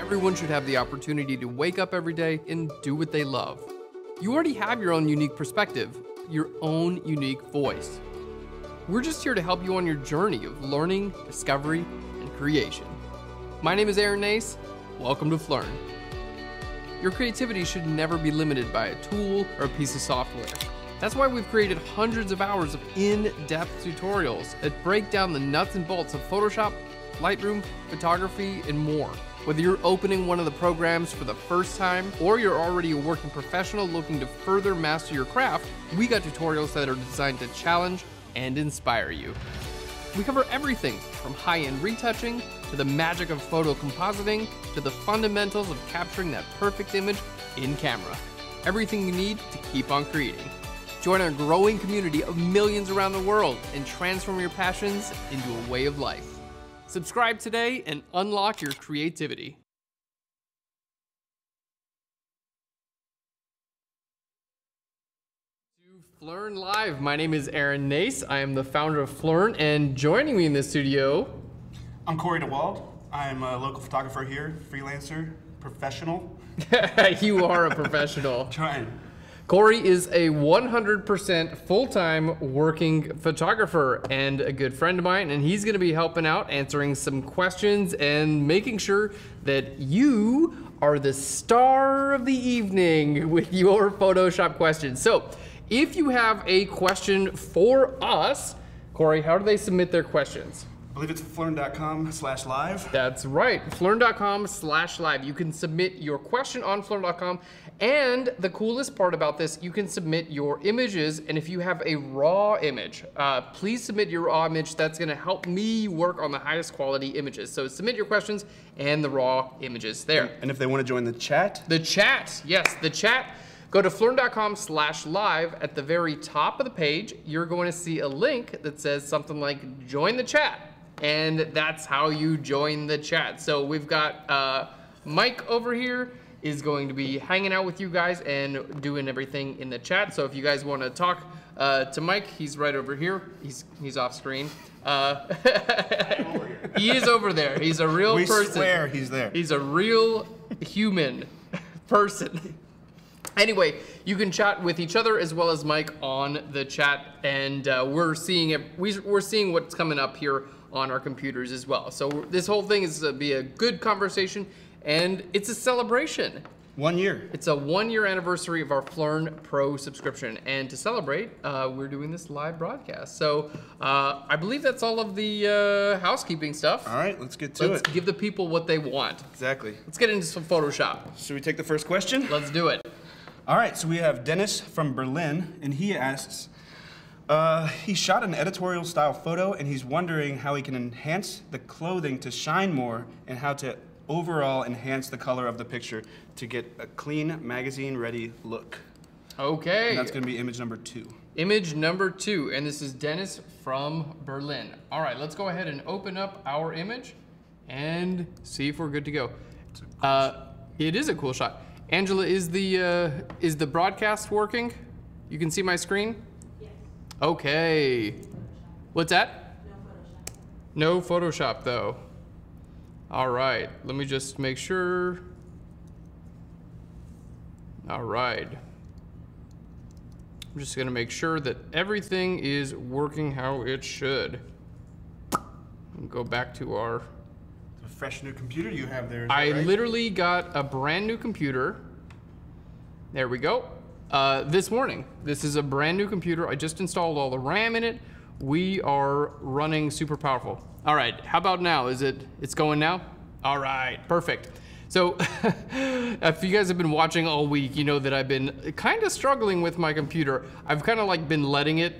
Everyone should have the opportunity to wake up every day and do what they love. You already have your own unique perspective, your own unique voice. We're just here to help you on your journey of learning, discovery, and creation. My name is Nace. Welcome to PHLEARN. Your creativity should never be limited by a tool or a piece of software. That's why we've created hundreds of hours of in-depth tutorials that break down the nuts and bolts of Photoshop, Lightroom, photography, and more. Whether you're opening one of the programs for the first time or you're already a working professional looking to further master your craft, we got tutorials that are designed to challenge and inspire you. We cover everything from high-end retouching to the magic of photo compositing to the fundamentals of capturing that perfect image in camera. Everything you need to keep on creating. Join our growing community of millions around the world and transform your passions into a way of life. Subscribe today and unlock your creativity. To PHLEARN Live, my name is Nace. I am the founder of PHLEARN, and joining me in the studio, I'm Corey DeWald. I'm a local photographer here, freelancer, professional. You are a professional. Trying. Corey is a 100% full-time working photographer and a good friend of mine, and he's gonna be helping out, answering some questions and making sure that you are the star of the evening with your Photoshop questions. So if you have a question for us, Corey, how do they submit their questions? I believe it's PHLEARN.com/live. That's right, PHLEARN.com/live. You can submit your question on PHLEARN.com, and the coolest part about this, you can submit your images, and if you have a raw image, please submit your raw image. That's gonna help me work on the highest quality images. So submit your questions and the raw images there. And if they want to join the chat? The chat, yes, the chat. Go to PHLEARN.com/live. At the very top of the page, you're going to see a link that says something like join the chat. And that's how you join the chat. So we've got Mike over here is going to be hanging out with you guys and doing everything in the chat. So if you guys want to talk to Mike, he's right over here. He's off screen. He is over there. He's a real person. We swear he's there. He's a real human person. Anyway, you can chat with each other as well as Mike on the chat, and we're seeing it. We're seeing what's coming up here on our computers as well. So this whole thing is to be a good conversation, and it's a celebration. 1 year. It's a 1-year anniversary of our PHLEARN Pro subscription, and to celebrate, we're doing this live broadcast. So I believe that's all of the housekeeping stuff. All right, let's get to it. Let's give the people what they want. Exactly. Let's get into some Photoshop. Should we take the first question? Let's do it. All right, so we have Dennis from Berlin, and he asks, he shot an editorial style photo, and he's wondering how he can enhance the clothing to shine more and how to overall enhance the color of the picture to get a clean, magazine-ready look. Okay. And that's gonna be image number 2. Image number 2, and this is Dennis from Berlin. All right, let's go ahead and open up our image and see if we're good to go. It is a cool shot. Angela, is the broadcast working? You can see my screen? Yes. Okay. What's that? No Photoshop. No Photoshop though. All right, let me just make sure. All right. I'm just gonna make sure that everything is working how it should. And go back to our Fresh new computer you have there. I right? literally got a brand new computer. There we go. This morning. This is a brand new computer. I just installed all the RAM in it. We are running super powerful. All right, how about now? It's going now? All right, perfect. So if you guys have been watching all week, you know that I've been kind of struggling with my computer. I've kind of like been letting it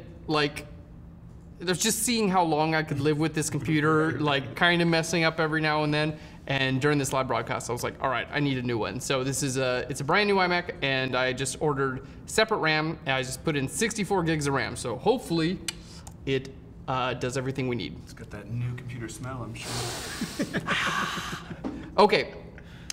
there's just seeing how long I could live with this computer, like kind of messing up every now and then. And during this live broadcast, I was like, all right, I need a new one. So this is it's a brand new iMac, and I just ordered separate RAM, and I just put in 64 gigs of RAM. So hopefully it does everything we need. It's got that new computer smell, I'm sure. Okay,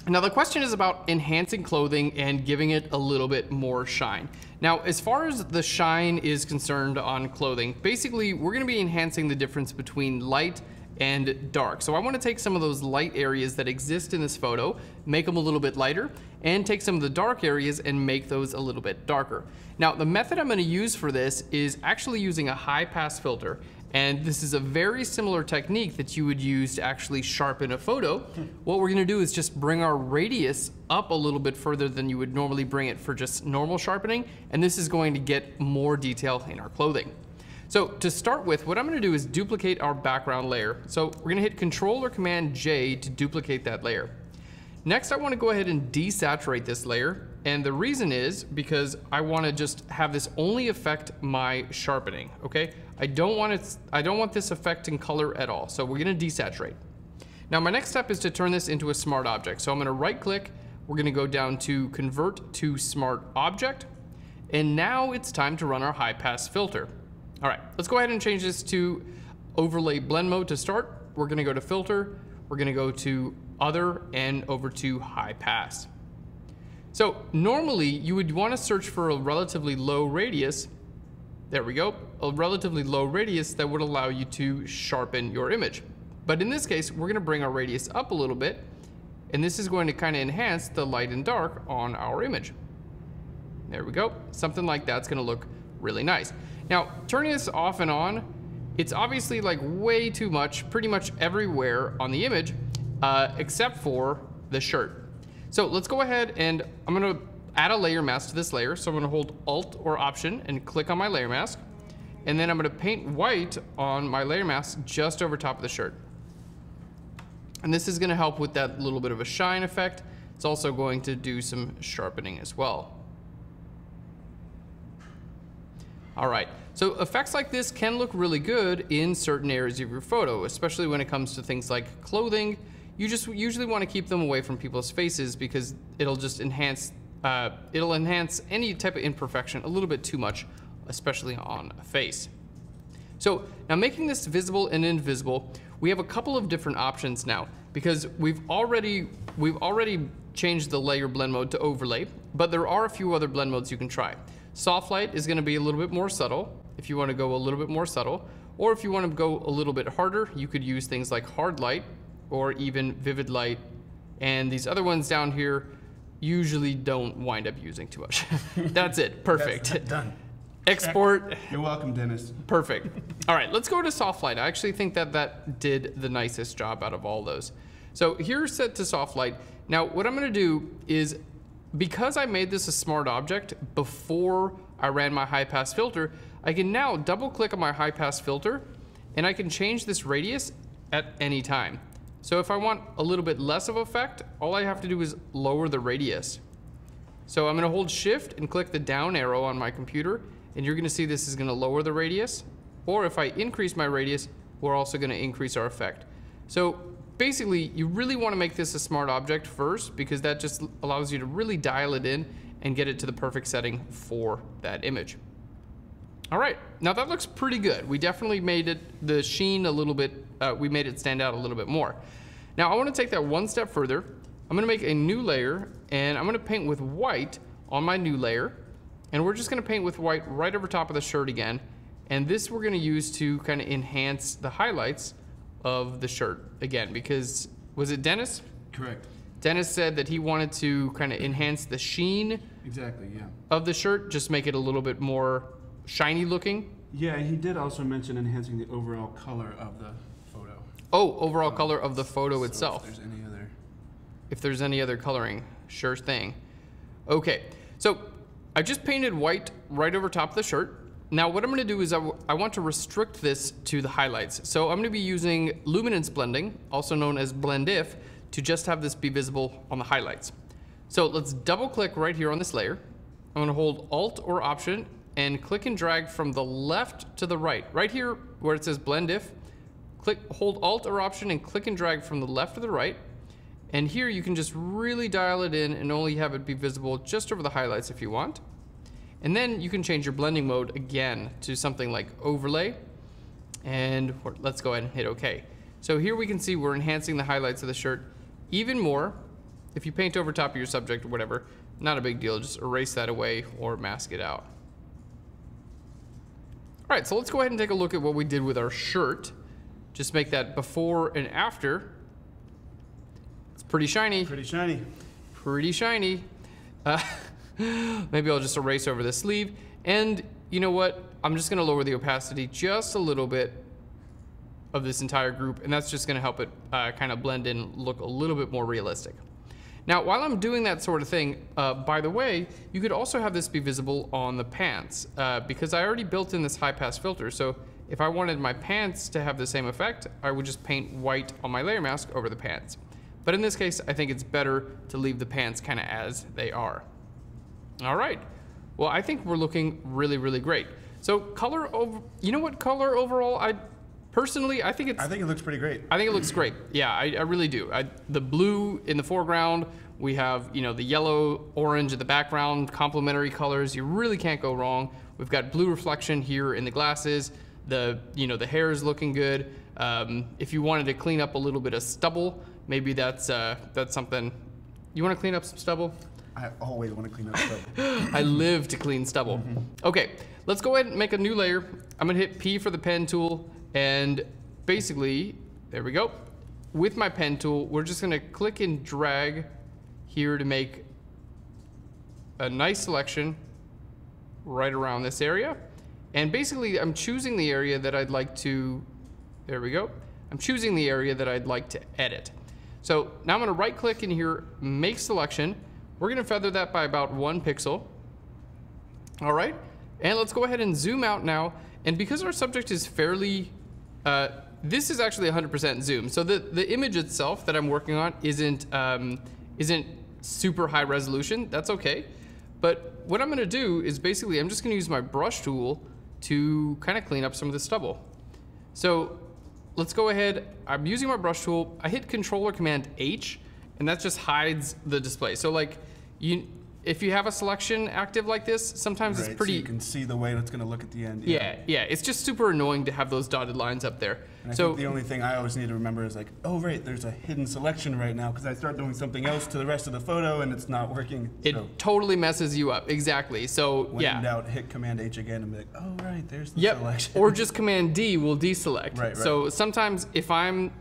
now the question is about enhancing clothing and giving it a little bit more shine. Now, as far as the shine is concerned on clothing, basically we're gonna be enhancing the difference between light and dark. So I want to take some of those light areas that exist in this photo, make them a little bit lighter, and take some of the dark areas and make those a little bit darker. Now, the method I'm going to use for this is actually using a high pass filter. And this is a very similar technique that you would use to actually sharpen a photo. What we're gonna do is just bring our radius up a little bit further than you would normally bring it for just normal sharpening, and this is going to get more detail in our clothing. So to start with, what I'm gonna do is duplicate our background layer. So we're gonna hit Control or Command J to duplicate that layer. Next, I wanna go ahead and desaturate this layer. And the reason is because I wanna just have this only affect my sharpening, okay? I don't want this affecting color at all. So we're gonna desaturate. Now my next step is to turn this into a smart object. So I'm gonna right click, we're gonna go down to Convert to Smart Object. And now it's time to run our high pass filter. All right, let's go ahead and change this to Overlay Blend Mode to start. We're gonna go to Filter, we're gonna go to Other, and over to High Pass. So normally you would want to search for a relatively low radius. There we go, a relatively low radius that would allow you to sharpen your image. But in this case, we're going to bring our radius up a little bit, and this is going to kind of enhance the light and dark on our image. There we go, something like that's going to look really nice. Now, turning this off and on, it's obviously like way too much, pretty much everywhere on the image, except for the shirt. So let's go ahead and I'm gonna add a layer mask to this layer. So I'm gonna hold Alt or Option and click on my layer mask. And then I'm gonna paint white on my layer mask just over top of the shirt. And this is gonna help with that little bit of a shine effect. It's also going to do some sharpening as well. All right, so effects like this can look really good in certain areas of your photo, especially when it comes to things like clothing. You just usually want to keep them away from people's faces because it'll just enhance any type of imperfection a little bit too much, especially on a face. So now making this visible and invisible, we have a couple of different options now because we've already changed the layer blend mode to overlay, but there are a few other blend modes you can try. Soft light is going to be a little bit more subtle if you want to go a little bit more subtle, or if you want to go a little bit harder, you could use things like hard light or even vivid light, and these other ones down here usually don't wind up using too much. That's it, perfect. That's done. Export. You're welcome, Dennis. Perfect. All right, let's go to soft light. I actually think that did the nicest job out of all those. So here's set to soft light. Now what I'm gonna do is, because I made this a smart object before I ran my high pass filter, I can now double click on my high pass filter and I can change this radius at any time. So if I want a little bit less of effect, all I have to do is lower the radius. So I'm gonna hold Shift and click the down arrow on my computer, and you're gonna see this is gonna lower the radius. Or if I increase my radius, we're also gonna increase our effect. So basically, you really wanna make this a smart object first, because that just allows you to really dial it in and get it to the perfect setting for that image. All right, now that looks pretty good. We definitely made it, the sheen a little bit, we made it stand out a little bit more. Now I wanna take that one step further. I'm gonna make a new layer, and I'm gonna paint with white on my new layer. And we're just gonna paint with white right over top of the shirt again. And this we're gonna use to kind of enhance the highlights of the shirt again, because, was it Dennis? Correct. Dennis said that he wanted to kind of enhance the sheen of the shirt, just make it a little bit more shiny looking. Yeah, he did also mention enhancing the overall color of the photo. Oh, overall color of the photo so itself. If there's any other coloring, sure thing. Okay, so I just painted white right over top of the shirt. Now what I'm gonna do is I want to restrict this to the highlights. So I'm gonna be using luminance blending, also known as blend if, to just have this be visible on the highlights. So let's double click right here on this layer. I'm gonna hold Alt or Option and click and drag from the left to the right. Right here where it says blend if, hold Alt or Option and click and drag from the left to the right. And here you can just really dial it in and only have it be visible just over the highlights if you want. And then you can change your blending mode again to something like overlay. And let's go ahead and hit OK. So here we can see we're enhancing the highlights of the shirt even more. If you paint over top of your subject or whatever, not a big deal, just erase that away or mask it out. All right, so let's go ahead and take a look at what we did with our shirt. just make that before and after. It's pretty shiny. Pretty shiny. Pretty shiny. Maybe I'll just erase over the sleeve. And you know what? I'm just gonna lower the opacity just a little bit of this entire group, and that's just gonna help it kind of blend in, look a little bit more realistic. Now, while I'm doing that sort of thing, by the way, you could also have this be visible on the pants because I already built in this high pass filter. So if I wanted my pants to have the same effect, I would just paint white on my layer mask over the pants. But in this case, I think it's better to leave the pants kind of as they are. All right. Well, I think we're looking really, really great. So color over, you know what color overall, I think it looks pretty great. I think it looks great. Yeah, I really do. The blue in the foreground, we have, you know, the yellow, orange in the background, complementary colors. You really can't go wrong. We've got blue reflection here in the glasses. The hair is looking good. If you wanted to clean up a little bit of stubble, maybe that's something. You want to clean up some stubble? I always want to clean up stubble. I live to clean stubble. Mm-hmm. Okay, let's go ahead and make a new layer. I'm gonna hit P for the pen tool, and basically, there we go. With my pen tool, we're just gonna click and drag here to make a nice selection right around this area. And basically, I'm choosing the area that I'd like to, there we go. I'm choosing the area that I'd like to edit. So now I'm gonna right click in here, make selection. We're gonna feather that by about 1 pixel. All right, and let's go ahead and zoom out now. And because our subject is fairly, this is actually 100% zoom. So the image itself that I'm working on isn't super high resolution. That's okay. But what I'm gonna do is basically, I'm just gonna use my brush tool to kind of clean up some of the stubble. So let's go ahead. I'm using my brush tool. I hit Control or Command H, and that just hides the display. So like, if you have a selection active like this, sometimes it's pretty. So you can see the way it's going to look at the end. Yeah, it's just super annoying to have those dotted lines up there. And I think the only thing I always need to remember is like, oh right, there's a hidden selection right now because I start doing something else to the rest of the photo and it's not working. It totally messes you up, exactly. So when in doubt, hit Command H again and be like, oh right, there's the selection. Or just Command D will deselect. Right. So sometimes if I'm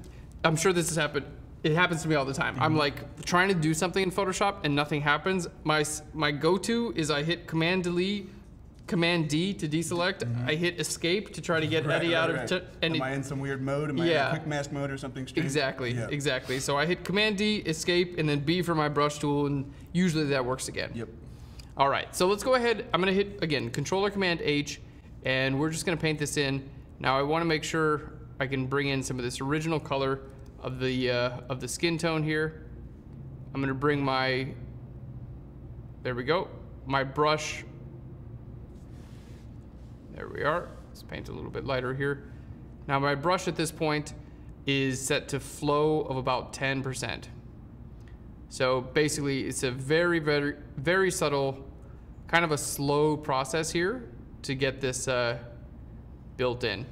sure this has happened. It happens to me all the time. Mm-hmm. I'm like trying to do something in Photoshop and nothing happens. My go-to is I hit Command D to deselect. Mm-hmm. I hit Escape to try to get Eddie out of. Am I in some weird mode? Am I in quick mask mode or something strange? Exactly. So I hit Command D, Escape, and then B for my brush tool, and usually that works again. Yep. All right. So let's go ahead. I'm gonna hit again Control or Command H, and we're just gonna paint this in. Now I want to make sure I can bring in some of this original color of the skin tone here. I'm gonna bring there we go, my brush. There we are. Let's paint a little bit lighter here. Now my brush at this point is set to flow of about 10%. So basically it's a very, very, very subtle, kind of a slow process here to get this built in.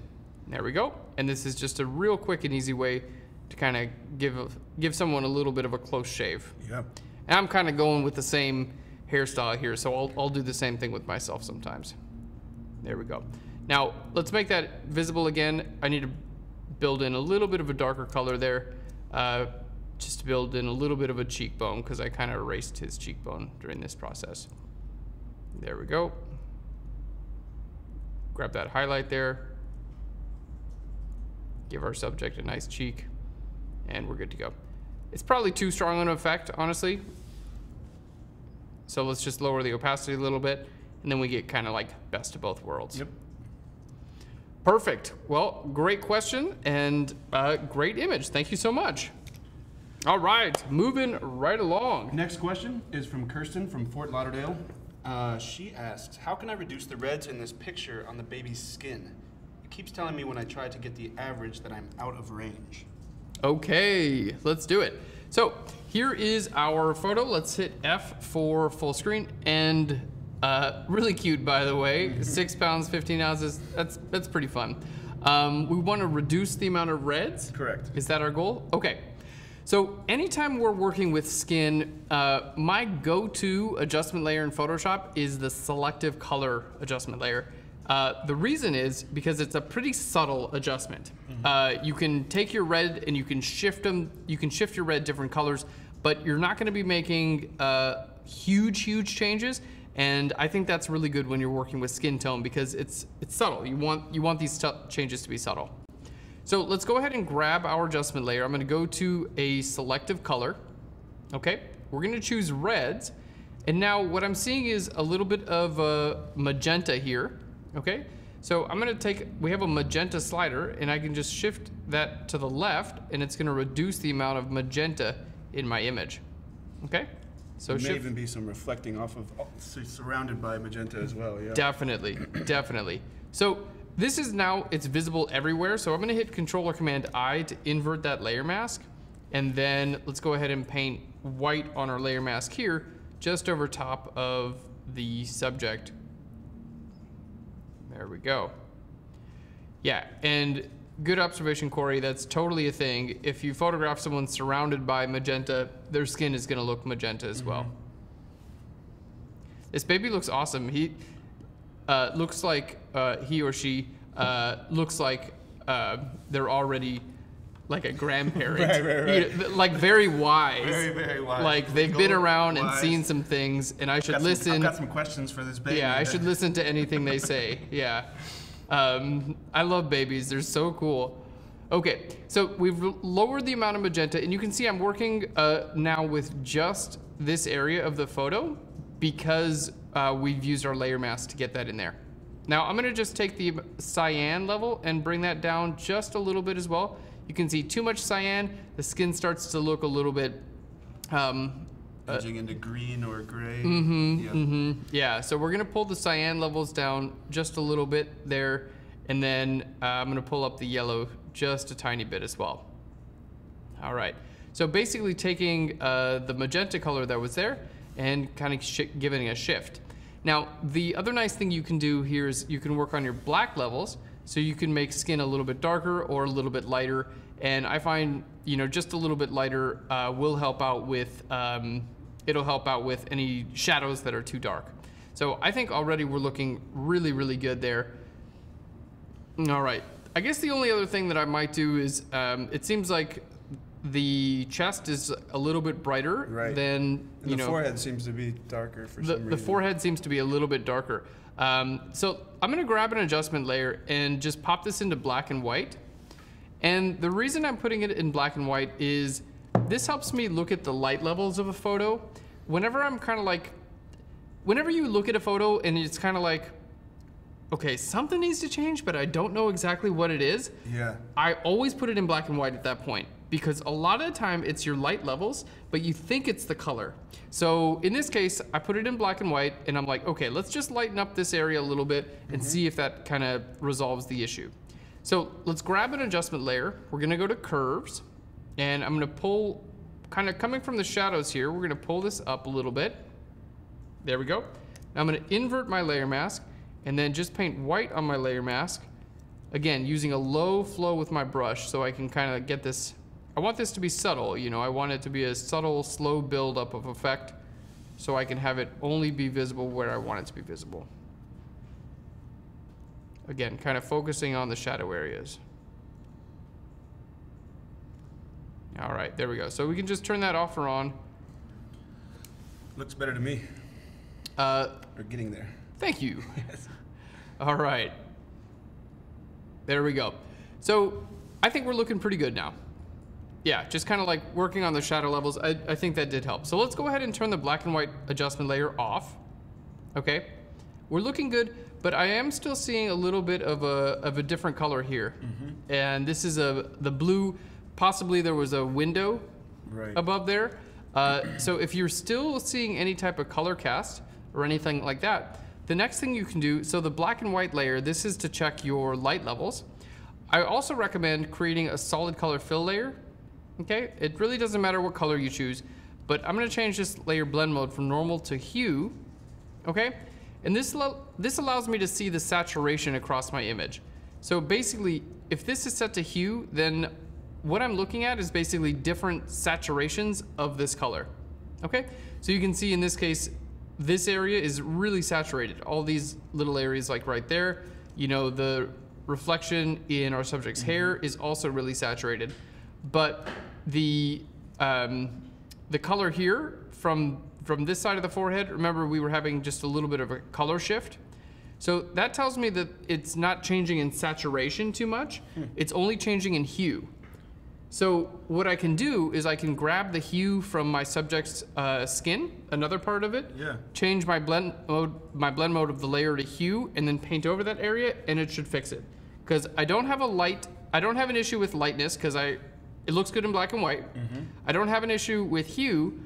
There we go. And this is just a real quick and easy way to kind of give someone a little bit of a close shave. Yeah. And I'm kind of going with the same hairstyle here, so I'll do the same thing with myself sometimes. There we go. Now let's make that visible again. I need to build in a little bit of a darker color there, just to build in a little bit of a cheekbone because I kind of erased his cheekbone during this process. There we go. Grab that highlight there. Give our subject a nice cheek. And we're good to go. It's probably too strong an effect, honestly. So let's just lower the opacity a little bit, and then we get kind of like best of both worlds. Yep. Perfect. Well, great question and great image. Thank you so much. All right, moving right along. Next question is from Kirsten from Fort Lauderdale. She asks, how can I reduce the reds in this picture on the baby's skin? It keeps telling me when I try to get the average that I'm out of range. Okay, let's do it. So here is our photo. Let's hit F for full screen. And really cute, by the way. 6 pounds, 15 ounces. That's pretty fun. We want to reduce the amount of reds. Correct. Is that our goal? Okay. So anytime we're working with skin, my go-to adjustment layer in Photoshop is the selective color adjustment layer. The reason is because it's a pretty subtle adjustment. You can take your red and you can shift them. You can shift your red different colors, but you're not going to be making huge changes. And I think that's really good when you're working with skin tone because it's subtle. You want these changes to be subtle. So let's go ahead and grab our adjustment layer. I'm going to go to a selective color. Okay, we're going to choose reds. And now what I'm seeing is a little bit of magenta here. Okay, so I'm going to take, we have a magenta slider and I can just shift that to the left and it's going to reduce the amount of magenta in my image. Okay, so there may even be some reflecting off of, surrounded by magenta as well. Yeah, definitely. So this is now, it's visible everywhere. So I'm going to hit Control or Command I to invert that layer mask. And then let's go ahead and paint white on our layer mask here, just over top of the subject. There we go. Yeah, and good observation, Corey. That's totally a thing. If you photograph someone surrounded by magenta, their skin is going to look magenta as well. This baby looks awesome. He looks like he or she looks like they're already like a grandparent. Right. Like very wise. Very wise. Like they've been around and seen some things, and I should listen. I've got some questions for this baby. Yeah, I should listen to anything they say. Yeah. I love babies. They're so cool. Okay, so we've lowered the amount of magenta, and you can see I'm working now with just this area of the photo because we've used our layer mask to get that in there. Now I'm gonna just take the cyan level and bring that down just a little bit as well. You can see too much cyan, the skin starts to look a little bit edging into green or gray. Yeah, so we're gonna pull the cyan levels down just a little bit there, and then I'm gonna pull up the yellow just a tiny bit as well. All right, so basically taking the magenta color that was there and kind of giving it a shift. Now, the other nice thing you can do here is you can work on your black levels, so you can make skin a little bit darker or a little bit lighter. And I find, you know, just a little bit lighter will help out with, it'll help out with any shadows that are too dark. So I think already we're looking really good there. All right, I guess the only other thing that I might do is, it seems like the chest is a little bit brighter than, you know. The forehead seems to be darker for some reason. The forehead seems to be a little bit darker. So I'm gonna grab an adjustment layer and just pop this into black and white. And the reason I'm putting it in black and white is this helps me look at the light levels of a photo. Whenever I'm kind of like, whenever you look at a photo and it's kind of like, okay, something needs to change, but I don't know exactly what it is. Yeah. I always put it in black and white at that point, because a lot of the time it's your light levels, but you think it's the color. So in this case, I put it in black and white and I'm like, okay, let's just lighten up this area a little bit and see if that kind of resolves the issue. So let's grab an adjustment layer. We're gonna go to curves and I'm gonna pull, kind of coming from the shadows here, we're gonna pull this up a little bit. There we go. Now I'm gonna invert my layer mask and then just paint white on my layer mask. Again, using a low flow with my brush so I can kind of get this, I want this to be subtle, you know, I want it to be a subtle, slow buildup of effect so I can have it only be visible where I want it to be visible. Again, kind of focusing on the shadow areas. All right, there we go. So we can just turn that off or on. Looks better to me. We're getting there. Thank you. Yes. All right. There we go. So I think we're looking pretty good now. Yeah, just kind of like working on the shadow levels. I think that did help. So let's go ahead and turn the black and white adjustment layer off. Okay, we're looking good, but I am still seeing a little bit of a different color here. And this is the blue, possibly there was a window above there. So if you're still seeing any type of color cast or anything like that, the next thing you can do, so the black and white layer, this is to check your light levels. I also recommend creating a solid color fill layer. Okay, it really doesn't matter what color you choose, but I'm gonna change this layer blend mode from normal to hue, okay? And this allows me to see the saturation across my image. So basically, if this is set to hue, then what I'm looking at is basically different saturations of this color, okay? So you can see in this case, this area is really saturated. All these little areas like right there, You know, the reflection in our subject's hair is also really saturated, but the color here from this side of the forehead, remember we were having just a little bit of a color shift. So that tells me that it's not changing in saturation too much. It's only changing in hue. So what I can do is I can grab the hue from my subject's skin, another part of it, change my blend mode of the layer to hue, and then paint over that area, and it should fix it. Because I don't have an issue with lightness because it looks good in black and white. I don't have an issue with hue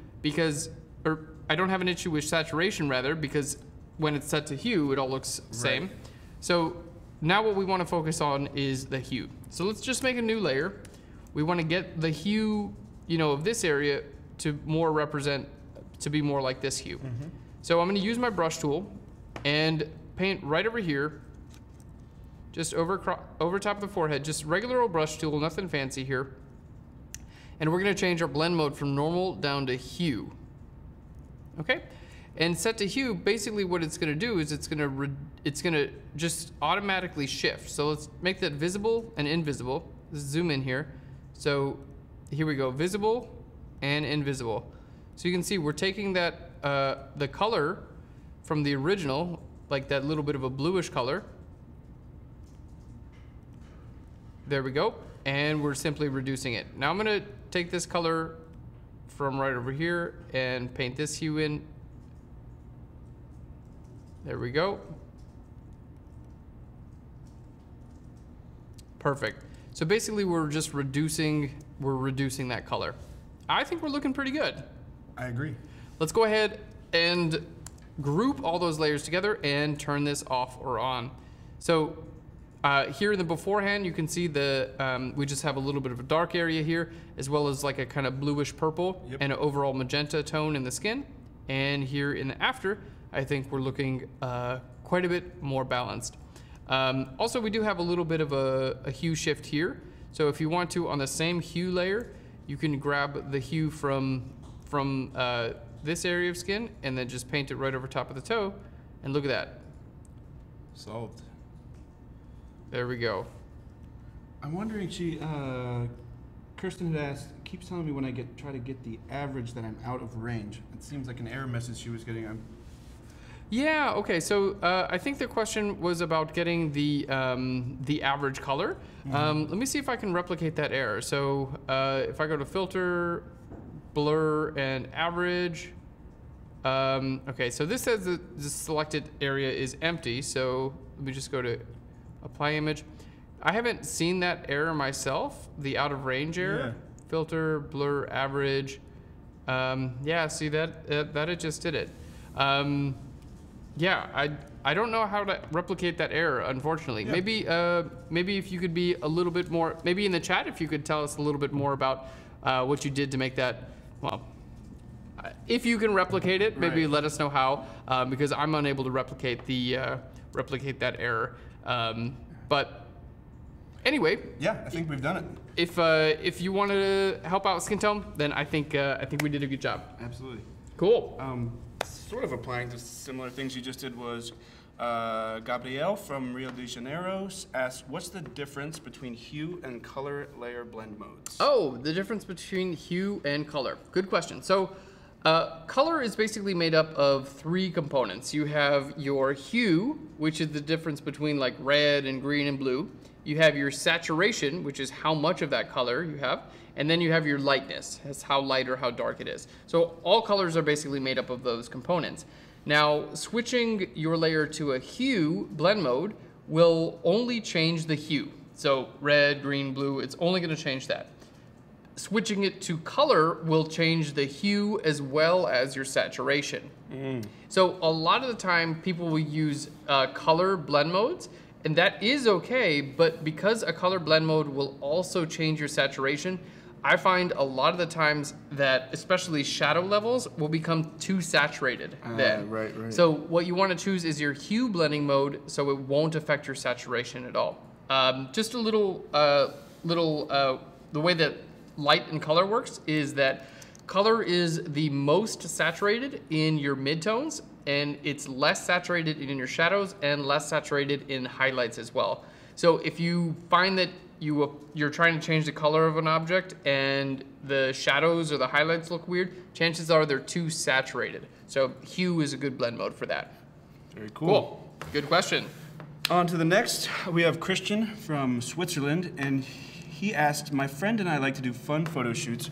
I don't have an issue with saturation rather, because when it's set to hue, it all looks the same. So now what we want to focus on is the hue. So let's just make a new layer. We want to get the hue, you know, of this area to be more like this hue. So I'm going to use my brush tool and paint right over here, just over top of the forehead, just regular old brush tool, nothing fancy here. And we're going to change our blend mode from normal down to hue. Okay? And set to hue, basically what it's going to do is it's going to just automatically shift. So let's make that visible and invisible. Let's zoom in here. So here we go, visible and invisible. So you can see we're taking that the color from the original, like that little bit of a bluish color. There we go. And we're simply reducing it. Now I'm going to take this color from right over here and paint this hue in. There we go. Perfect. So basically we're just reducing that color. I think we're looking pretty good. I agree. Let's go ahead and group all those layers together and turn this off or on. So here in the beforehand, you can see we just have a little bit of a dark area here, as well as like a kind of bluish purple and an overall magenta tone in the skin. And here in the after, I think we're looking quite a bit more balanced. Also, we do have a little bit of a hue shift here. So if you want to, on the same hue layer, you can grab the hue from this area of skin and then just paint it right over top of the toe. And look at that. Solved. There we go. I'm wondering, Kirsten had asked, keeps telling me when I try to get the average that I'm out of range. It seems like an error message she was getting. Yeah, okay, so I think the question was about getting the average color. Let me see if I can replicate that error. So if I go to filter, blur, and average. Okay, so this says that the selected area is empty, so let me just go to apply image. I haven't seen that error myself, the out of range error. Filter, blur, average. Yeah, see that it just did it. Yeah, I don't know how to replicate that error, unfortunately. Maybe if you could be a little bit more, maybe in the chat, if you could tell us a little bit more about what you did to make that, well, if you can replicate it, maybe let us know how, because I'm unable to replicate that error. But anyway, I think we've done it. If you want to help out skin tone, then I think we did a good job. Absolutely. Cool. Sort of applying to similar things you just did was Gabrielle from Rio de Janeiro asked, what's the difference between hue and color layer blend modes? Oh, the difference between hue and color. Good question. So color is basically made up of three components. You have your hue, which is the difference between like red and green and blue. You have your saturation, which is how much of that color you have. And then you have your lightness, that's how light or how dark it is. So all colors are basically made up of those components. Now, switching your layer to a hue blend mode will only change the hue. So red, green, blue, it's only gonna change that. Switching it to color will change the hue as well as your saturation. So a lot of the time people will use color blend modes, and that is okay, but because a color blend mode will also change your saturation, I find a lot of the times that especially shadow levels will become too saturated then. Right. So what you want to choose is your hue blending mode so it won't affect your saturation at all. Just a little, the way that light and color works is that color is the most saturated in your midtones and it's less saturated in your shadows and less saturated in highlights as well. So if you find that you're trying to change the color of an object and the shadows or the highlights look weird, chances are they're too saturated. So hue is a good blend mode for that. Very cool. Good question. On to the next, we have Christian from Switzerland, and he asked, my friend and I like to do fun photo shoots,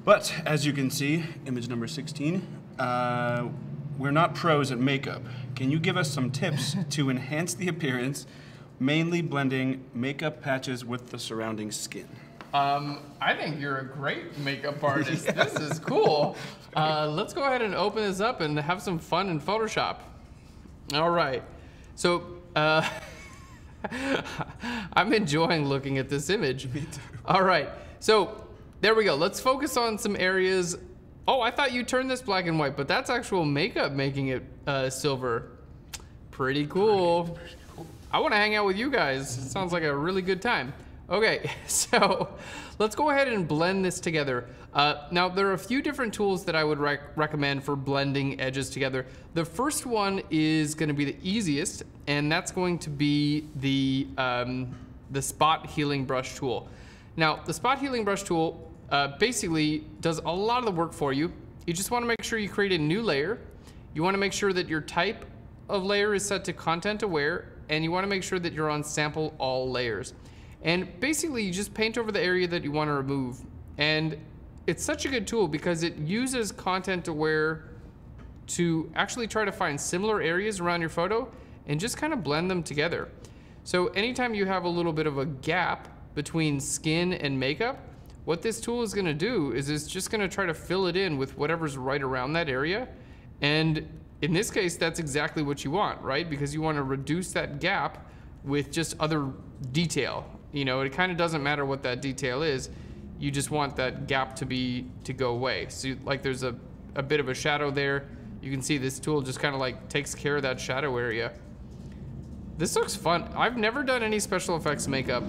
but as you can see, image number 16, we're not pros at makeup. Can you give us some tips to enhance the appearance, mainly blending makeup patches with the surrounding skin? I think you're a great makeup artist. This is cool. Let's go ahead and open this up and have some fun in Photoshop. All right. So, I'm enjoying looking at this image. Me too. All right. So, there we go. Let's focus on some areas. Oh, I thought you turned this black and white, but that's actual makeup making it silver. Pretty cool. Pretty cool. I want to hang out with you guys. Sounds like a really good time. Okay, so let's go ahead and blend this together. Now, there are a few different tools that I would recommend for blending edges together. The first one is going to be the easiest, and that's going to be the spot healing brush tool. Now, the spot healing brush tool basically does a lot of the work for you. You just want to make sure you create a new layer. You want to make sure that your type of layer is set to content aware, and you want to make sure that you're on sample all layers. And basically, you just paint over the area that you want to remove. And it's such a good tool because it uses content aware to actually try to find similar areas around your photo and just kind of blend them together. So anytime you have a little bit of a gap between skin and makeup, what this tool is going to do is it's just going to try to fill it in with whatever's right around that area. And in this case, that's exactly what you want, right? Because you want to reduce that gap with just other detail. You know, it kind of doesn't matter what that detail is. You just want that gap to go away. So like there's a bit of a shadow there. You can see this tool just kind of like takes care of that shadow area. This looks fun. I've never done any special effects makeup.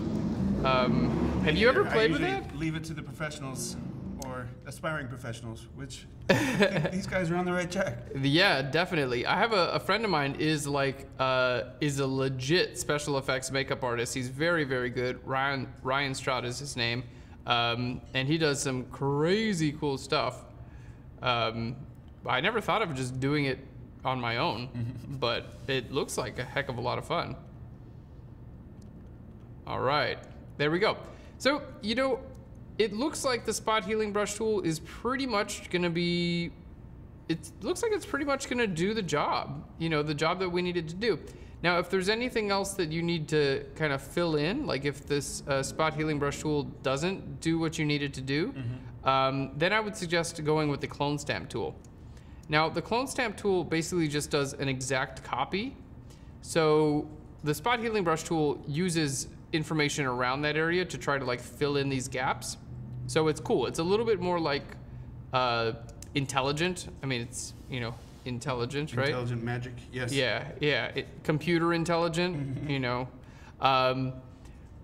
Have you ever played with it? Leave it to the professionals or aspiring professionals, which I think these guys are on the right track. Yeah, definitely. I have a friend of mine is a legit special effects makeup artist. He's very, very good. Ryan Stroud is his name. And he does some crazy cool stuff. I never thought of just doing it on my own, but it looks like a heck of a lot of fun. All right, there we go. So, you know, it looks like the spot healing brush tool is pretty much gonna be, it looks like it's pretty much gonna do the job, you know, the job that we needed to do. Now, if there's anything else that you need to kind of fill in, like if this spot healing brush tool doesn't do what you needed to do, then I would suggest going with the clone stamp tool. Now, the clone stamp tool basically just does an exact copy. So the spot healing brush tool uses information around that area to try to like fill in these gaps. So it's cool. It's a little bit more like intelligent. I mean, it's, you know, intelligent, right? Intelligent magic, yes. Yeah, computer intelligent, you know.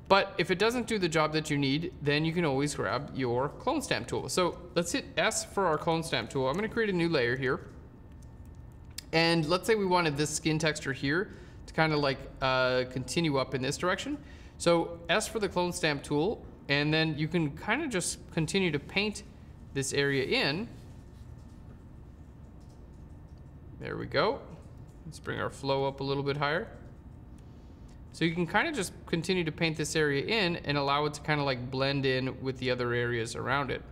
But if it doesn't do the job that you need, then you can always grab your clone stamp tool. So let's hit S for our clone stamp tool. I'm gonna create a new layer here. And let's say we wanted this skin texture here to kind of like continue up in this direction. So S for the clone stamp tool, and then you can kind of just continue to paint this area in. There we go. Let's bring our flow up a little bit higher. So you can kind of just continue to paint this area in and allow it to kind of like blend in with the other areas around it.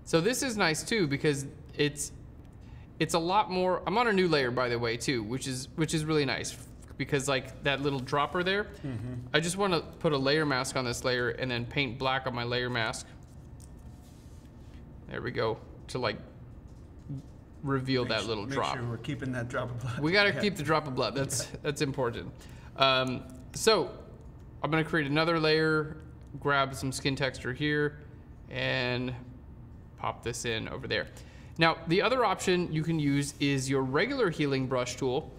So this is nice too because it's a lot more. I'm on a new layer, by the way, too, which is really nice because like that little dropper there, I just want to put a layer mask on this layer and then paint black on my layer mask. There we go, to like reveal that little drop. Make sure we're keeping that drop of blood. We got to keep the drop of blood. That's important. So I'm going to create another layer, grab some skin texture here, and pop this in over there. Now, the other option you can use is your regular healing brush tool.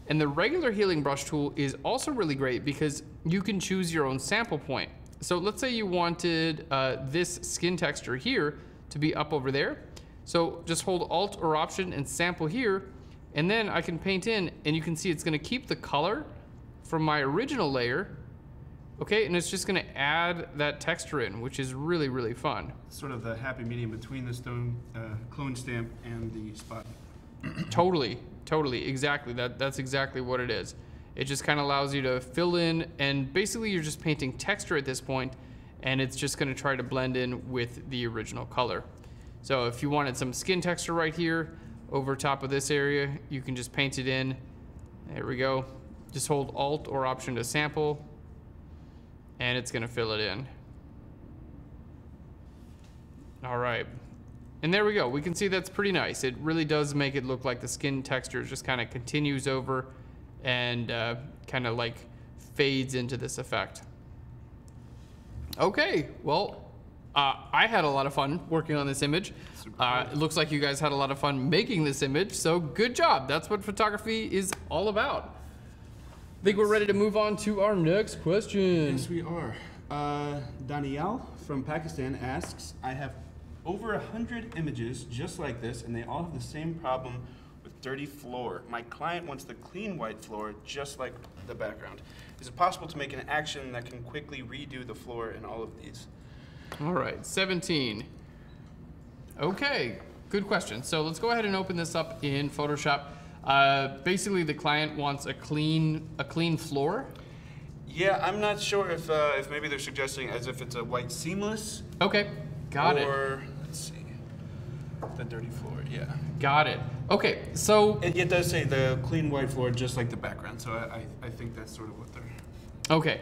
And the regular healing brush tool is also really great because you can choose your own sample point. So let's say you wanted this skin texture here to be up over there. So just hold Alt or Option and sample here, and then I can paint in, and you can see it's gonna keep the color from my original layer, okay, and it's just gonna add that texture in, which is really, really fun. Sort of the happy medium between the stone clone stamp and the spot. Totally, exactly. That's exactly what it is. It just kind of allows you to fill in, and basically you're just painting texture at this point, and it's just gonna try to blend in with the original color. So if you wanted some skin texture right here over top of this area, you can just paint it in. There we go. Just hold Alt or Option to sample, and it's gonna fill it in. All right. And there we go. We can see that's pretty nice. It really does make it look like the skin texture just kind of continues over and kind of like fades into this effect. Okay, well, I had a lot of fun working on this image. It looks like you guys had a lot of fun making this image, so good job. That's what photography is all about. I think we're ready to move on to our next question. Yes, we are. Danielle from Pakistan asks, I have over 100 images just like this, and they all have the same problem with dirty floor. My client wants the clean white floor just like the background. Is it possible to make an action that can quickly redo the floor in all of these? All right, 17. Okay, good question. So let's go ahead and open this up in Photoshop. Basically, the client wants a clean floor. Yeah, I'm not sure if maybe they're suggesting as if it's a white seamless. Okay, got it. Or let's see, the dirty floor. Yeah. Got it. Okay, so It does say the clean white floor, just like the background. So I think that's sort of what they're. okay.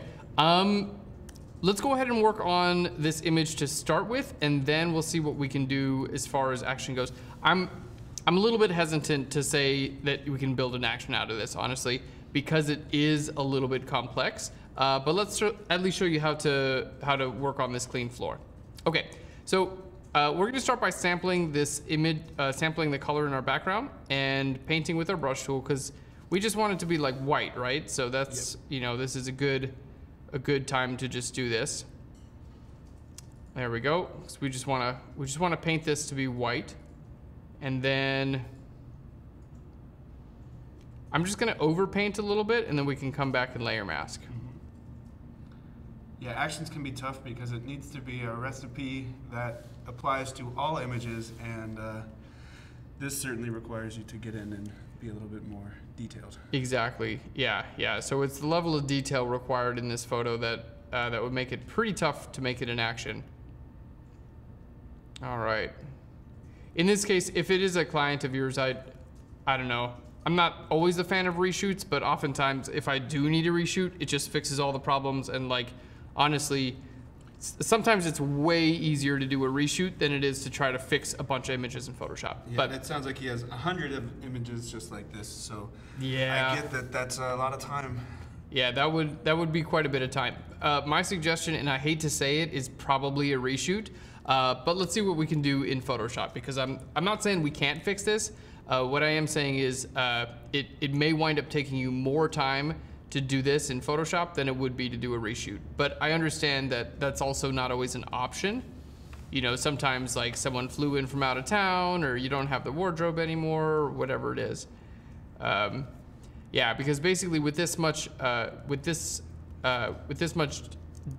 Let's go ahead and work on this image to start with, and then we'll see what we can do as far as action goes. I'm a little bit hesitant to say that we can build an action out of this, honestly, because it is a little bit complex. But let's at least show you how to work on this clean floor. Okay, so we're going to start by sampling this image, sampling the color in our background, and painting with our brush tool, because we just want it to be like white, right? So that's, you know, this is a good time to just do this. There we go. So we just want to paint this to be white, and then I'm just going to overpaint a little bit, and then we can come back and layer mask. Yeah, actions can be tough because it needs to be a recipe that applies to all images, and this certainly requires you to get in and be a little bit more detailed. Exactly. Yeah. So it's the level of detail required in this photo that that would make it pretty tough to make it an action. All right. In this case, if it is a client of yours, I don't know. I'm not always a fan of reshoots, but oftentimes if I do need a reshoot, it just fixes all the problems. And like, honestly, sometimes it's way easier to do a reshoot than it is to try to fix a bunch of images in Photoshop. Yeah, but it sounds like he has 100 of images just like this, so yeah, I get that that's a lot of time. Yeah, that would be quite a bit of time. My suggestion, and I hate to say it, is probably a reshoot. But let's see what we can do in Photoshop, because I'm not saying we can't fix this. What I am saying is it may wind up taking you more time to do this in Photoshop than it would be to do a reshoot. But I understand that that's also not always an option. You know, sometimes like someone flew in from out of town, or you don't have the wardrobe anymore, or whatever it is. Yeah, because basically with this much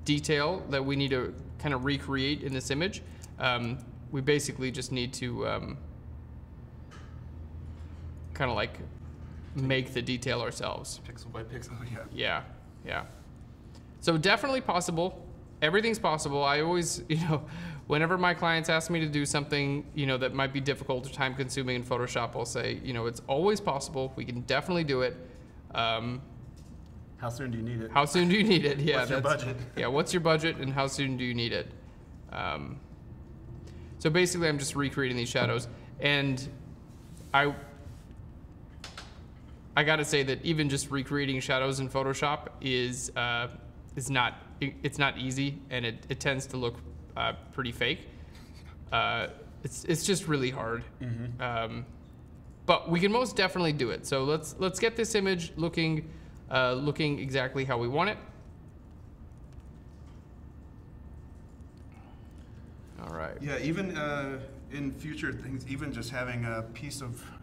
detail that we need to kind of recreate in this image, we basically just need to kind of like make the detail ourselves. Pixel by pixel, yeah. Yeah. So definitely possible. Everything's possible. I always, whenever my clients ask me to do something, that might be difficult or time consuming in Photoshop, I'll say, it's always possible. We can definitely do it. How soon do you need it? How soon do you need it? Yeah. What's your budget? Yeah, what's your budget and how soon do you need it? So basically I'm just recreating these shadows, and I gotta say that even just recreating shadows in Photoshop is not easy, and it tends to look pretty fake. It's just really hard. Mm-hmm. But we can most definitely do it. So let's get this image looking exactly how we want it. All right. Yeah, even in future things, even just having a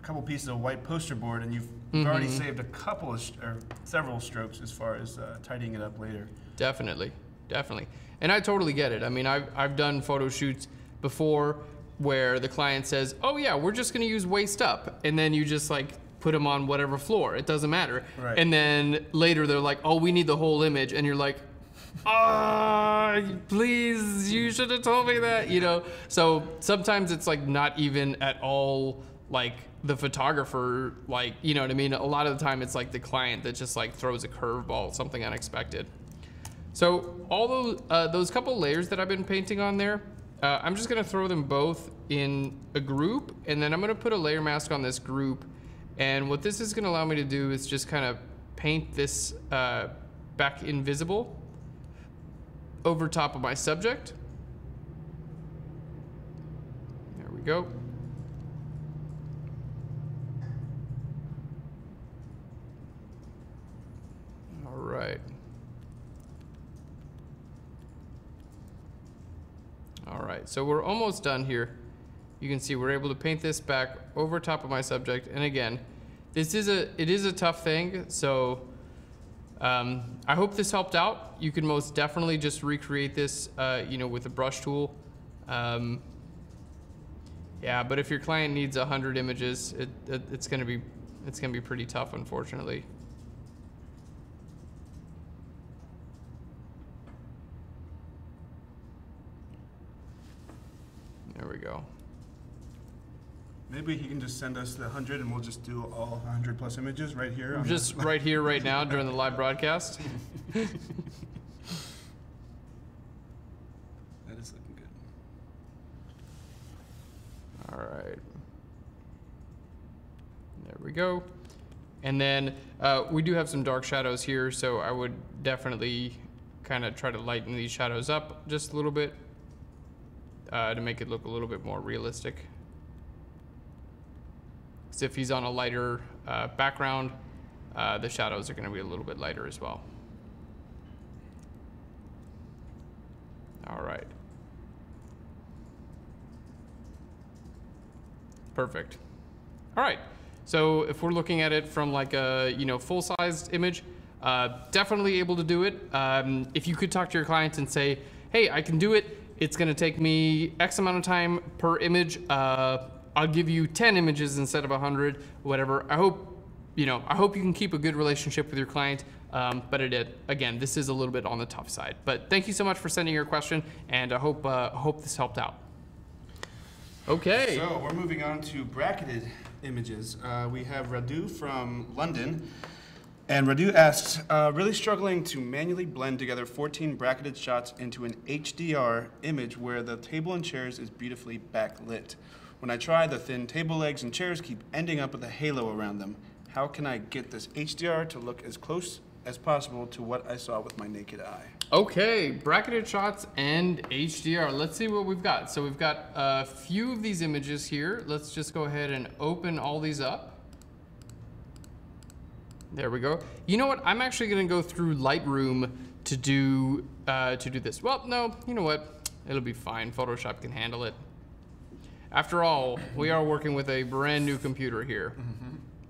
couple pieces of white poster board, and you've already saved a couple of, or several strokes as far as tidying it up later. Definitely, definitely. And I totally get it. I mean, I've done photo shoots before where the client says, oh yeah, we're just gonna use waist up. And then you just like put them on whatever floor, it doesn't matter. Right. And then later they're like, oh, we need the whole image. And you're like, please, you should have told me that, you know? So sometimes it's like not even at all like the photographer, like, you know what I mean? A lot of the time it's like the client that just like throws a curveball, something unexpected. So all those couple layers that I've been painting on there, I'm just gonna throw them both in a group, and then I'm gonna put a layer mask on this group. And what this is gonna allow me to do is just kind of paint this back invisible over top of my subject. There we go. All right. All right, so we're almost done here. You can see we're able to paint this back over top of my subject. And again, it is a tough thing, so I hope this helped out. You can most definitely just recreate this, you know, with a brush tool. Yeah, but if your client needs 100 images, it's gonna be pretty tough, unfortunately. There we go. Maybe he can just send us the 100 and we'll just do all 100 plus images right here. Just right here, right now, during the live broadcast. That is looking good. All right. There we go. And then we do have some dark shadows here, so I would definitely kind of try to lighten these shadows up just a little bit to make it look a little bit more realistic. So if he's on a lighter background, the shadows are going to be a little bit lighter as well. All right. Perfect. All right. So if we're looking at it from like a, you know, full-sized image, definitely able to do it. If you could talk to your clients and say, hey, I can do it. It's going to take me X amount of time per image. I'll give you 10 images instead of 100, whatever. I hope you can keep a good relationship with your client. But again, this is a little bit on the tough side. But thank you so much for sending your question, and I hope this helped out. Okay. So we're moving on to bracketed images. We have Radu from London. And Radu asks, really struggling to manually blend together 14 bracketed shots into an HDR image where the table and chairs is beautifully backlit. When I try, the thin table legs and chairs keep ending up with a halo around them. How can I get this HDR to look as close as possible to what I saw with my naked eye? Okay, bracketed shots and HDR. Let's see what we've got. So we've got a few of these images here. Let's just go ahead and open all these up. There we go. You know what? I'm actually gonna go through Lightroom to do this. Well, no, you know what? It'll be fine. Photoshop can handle it. After all, we are working with a brand new computer here.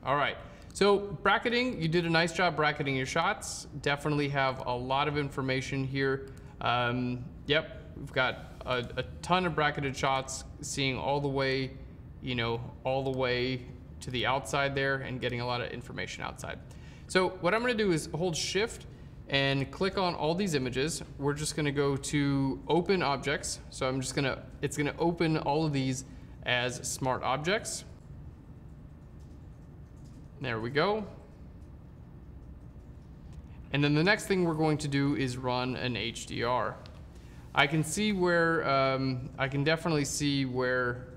All right, so bracketing, you did a nice job bracketing your shots. Definitely have a lot of information here. Yep, we've got a ton of bracketed shots, seeing all the way, you know, all the way to the outside there and getting a lot of information outside. So what I'm gonna do is hold Shift and click on all these images. We're just gonna go to Open Objects. So it's gonna open all of these as smart objects. There we go. And then the next thing we're going to do is run an HDR. I can see where, I can definitely see where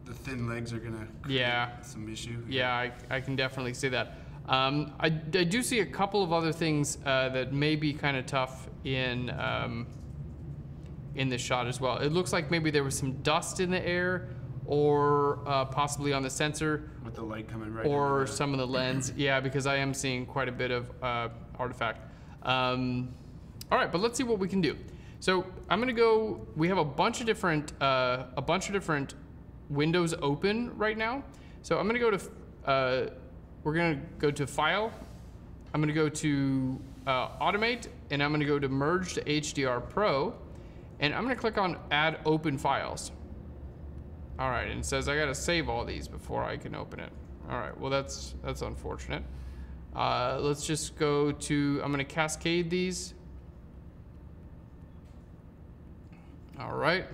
the thin legs are gonna create some issue. Yeah, I can definitely see that. I do see a couple of other things that may be kind of tough in this shot as well. It looks like maybe there was some dust in the air, or possibly on the sensor, with the light coming right or some of the lens. Yeah, because I am seeing quite a bit of artifact. All right, but let's see what we can do. So I'm gonna go, we have a bunch of different windows open right now. So I'm gonna go to, we're gonna go to File. I'm gonna go to Automate, and I'm gonna go to Merge to HDR Pro, and I'm gonna click on Add Open Files. All right, and it says I gotta save all these before I can open it. All right, well that's unfortunate. Let's just go to, I'm gonna cascade these. All right.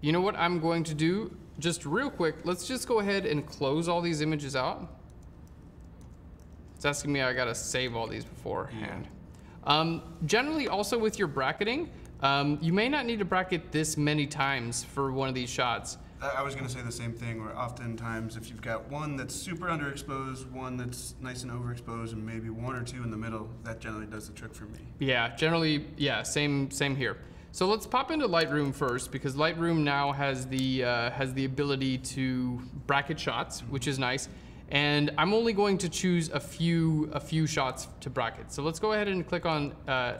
You know what I'm going to do? Just real quick, let's just go ahead and close all these images out. It's asking me I gotta save all these beforehand. Generally, also with your bracketing, you may not need to bracket this many times for one of these shots. I was going to say the same thing, where oftentimes if you've got one that's super underexposed, one that's nice and overexposed, and maybe one or two in the middle, that generally does the trick for me. Yeah, generally, yeah, same here. So let's pop into Lightroom first, because Lightroom now has the ability to bracket shots, which is nice. And I'm only going to choose a few shots to bracket. So let's go ahead and click on, we're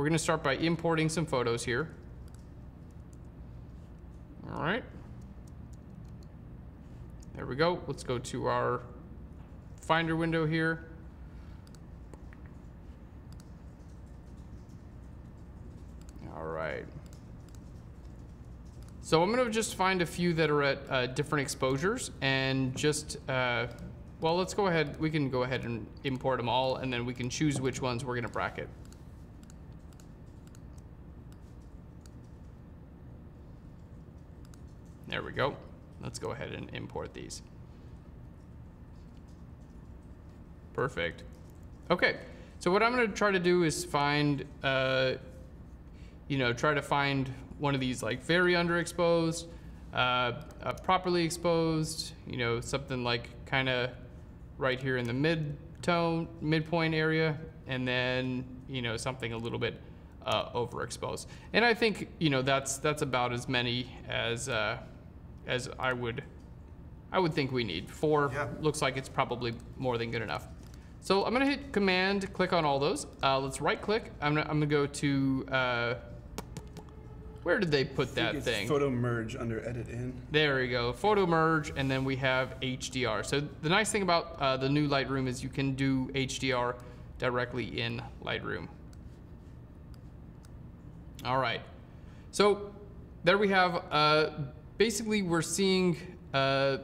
gonna start by importing some photos here. All right. There we go. Let's go to our Finder window here. All right. So I'm gonna just find a few that are at different exposures, and just, well, let's go ahead. We can go ahead and import them all, and then we can choose which ones we're gonna bracket. There we go. Let's go ahead and import these. Perfect. Okay, so what I'm gonna try to do is find, try to find one of these like very underexposed, properly exposed, something like kind of right here in the midpoint area, and then, something a little bit overexposed. And I think, that's about as many as I would think we need. 4 looks like it's probably more than good enough. So I'm gonna hit Command, click on all those. Let's right click. I'm gonna go to, where did they put that thing? Photo merge under Edit In. There we go, photo merge, and then we have HDR. So the nice thing about the new Lightroom is you can do HDR directly in Lightroom. All right, so there we have, basically we're seeing an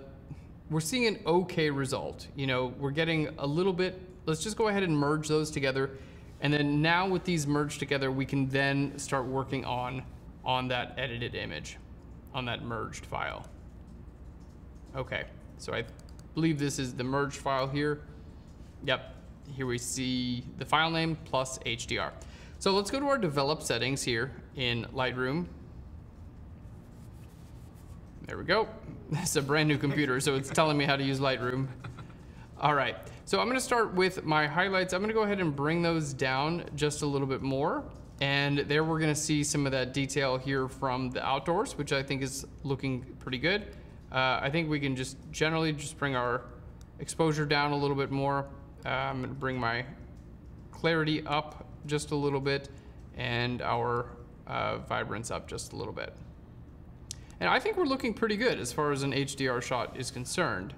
okay result. We're getting a little bit, let's just go ahead and merge those together. And then now with these merged together, we can then start working on that edited image, on that merged file. Okay, so I believe this is the merged file here. Yep, here we see the file name plus HDR. So let's go to our develop settings here in Lightroom. There we go. This is a brand new computer, so it's telling me how to use Lightroom. All right, so I'm gonna start with my highlights. I'm gonna go ahead and bring those down just a little bit more. And there we're gonna see some of that detail here from the outdoors, which I think is looking pretty good. I think we can just generally just bring our exposure down a little bit more. I'm gonna bring my clarity up just a little bit, and our vibrance up just a little bit. And I think we're looking pretty good as far as an HDR shot is concerned.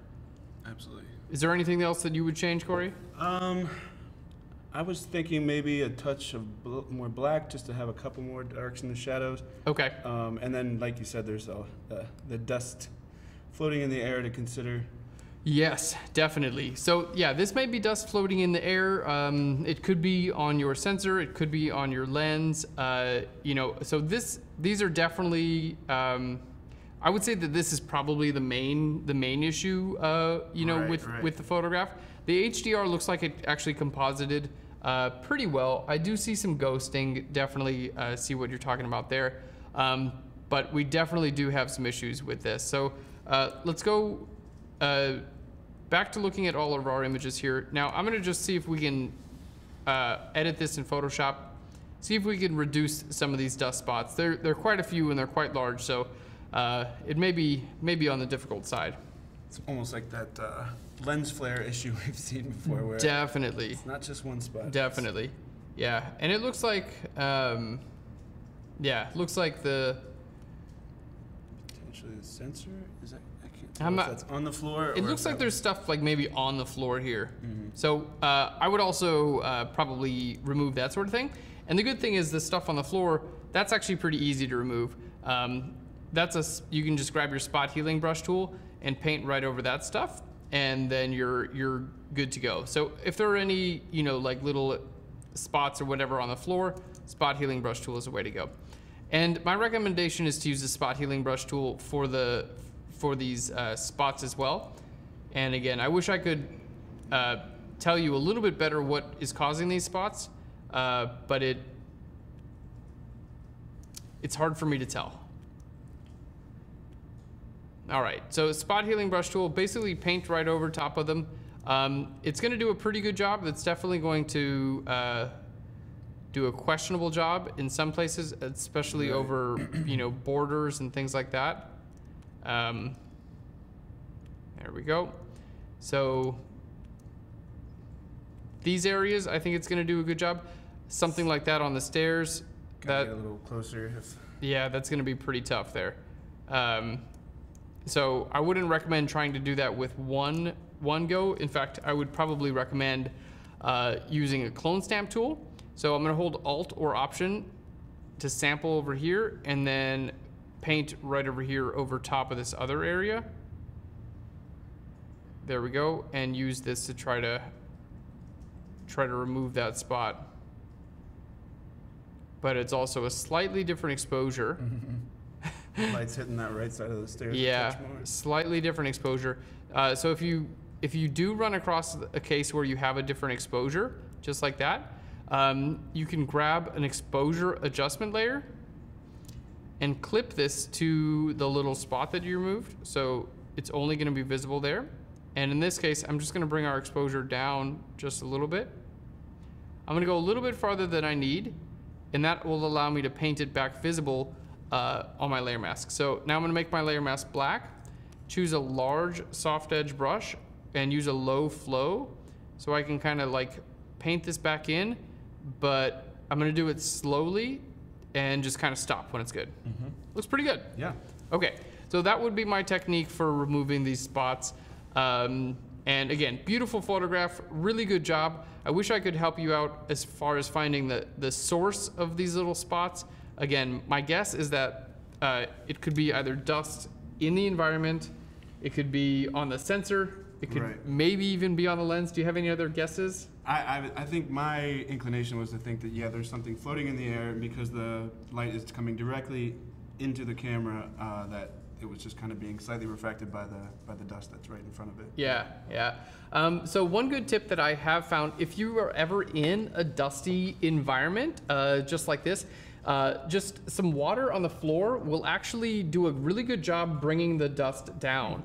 Absolutely. Is there anything else that you would change, Corey? I was thinking maybe a touch of more black, just to have a couple more darks in the shadows. Okay. And then, like you said, there's the dust floating in the air to consider. This definitely. So yeah, this may be dust floating in the air. It could be on your sensor. It could be on your lens. So these are definitely. I would say that this is probably the main issue. With the photograph. The HDR looks like it actually composited pretty well. I do see some ghosting. Definitely see what you're talking about there. But we definitely do have some issues with this. So let's go. Back to looking at all of our images here. Now I'm gonna just see if we can edit this in Photoshop, see if we can reduce some of these dust spots. There are quite a few and they're quite large, so it may be on the difficult side. It's almost like that lens flare issue we've seen before, where definitely it's not just one spot. Definitely. Yeah, and it looks like, yeah, it looks like the... Potentially the sensor? Is that, I can't I'm tell if not, that's on the floor. it or looks if like that- there's stuff like maybe on the floor here. So I would also probably remove that sort of thing. And the good thing is the stuff on the floor, that's actually pretty easy to remove. You can just grab your spot healing brush tool and paint right over that stuff, and then you're good to go. So if there are any, you know, like little spots or whatever on the floor, spot healing brush tool is the way to go. And my recommendation is to use the spot healing brush tool for these spots as well. And again, I wish I could tell you a little bit better what is causing these spots, but it's hard for me to tell. All right, so spot healing brush tool, basically paint right over top of them. It's gonna do a pretty good job. It's definitely going to do a questionable job in some places, especially over, you know, borders and things like that. There we go. So these areas, I think it's gonna do a good job. Something like that on the stairs. Gotta get a little closer. Yeah, that's gonna be pretty tough there. So I wouldn't recommend trying to do that with one go. In fact, I would probably recommend using a clone stamp tool. So I'm gonna hold Alt or Option to sample over here and then paint right over here over top of this other area. There we go, and use this to try to remove that spot. But it's also a slightly different exposure. Light's hitting that right side of the stairs. Yeah, slightly different exposure. So if you do run across a case where you have a different exposure, just like that, you can grab an exposure adjustment layer and clip this to the little spot that you removed. So it's only gonna be visible there. And in this case, I'm just gonna bring our exposure down just a little bit. I'm gonna go a little bit farther than I need, and that will allow me to paint it back visible on my layer mask. So now I'm gonna make my layer mask black, choose a large soft edge brush and use a low flow so I can kind of like paint this back in, but I'm gonna do it slowly and just kind of stop when it's good. Looks pretty good. Yeah. Okay, so that would be my technique for removing these spots. And again, beautiful photograph, really good job. I wish I could help you out as far as finding the source of these little spots. Again, my guess is that it could be either dust in the environment, it could be on the sensor, it could maybe even be on the lens. Do you have any other guesses? I think my inclination was to think that, yeah, there's something floating in the air, and because the light is coming directly into the camera, that it was just kind of being slightly refracted by the dust that's right in front of it. Yeah, yeah. So one good tip that I have found, if you are ever in a dusty environment, just like this, just some water on the floor will actually do a really good job bringing the dust down.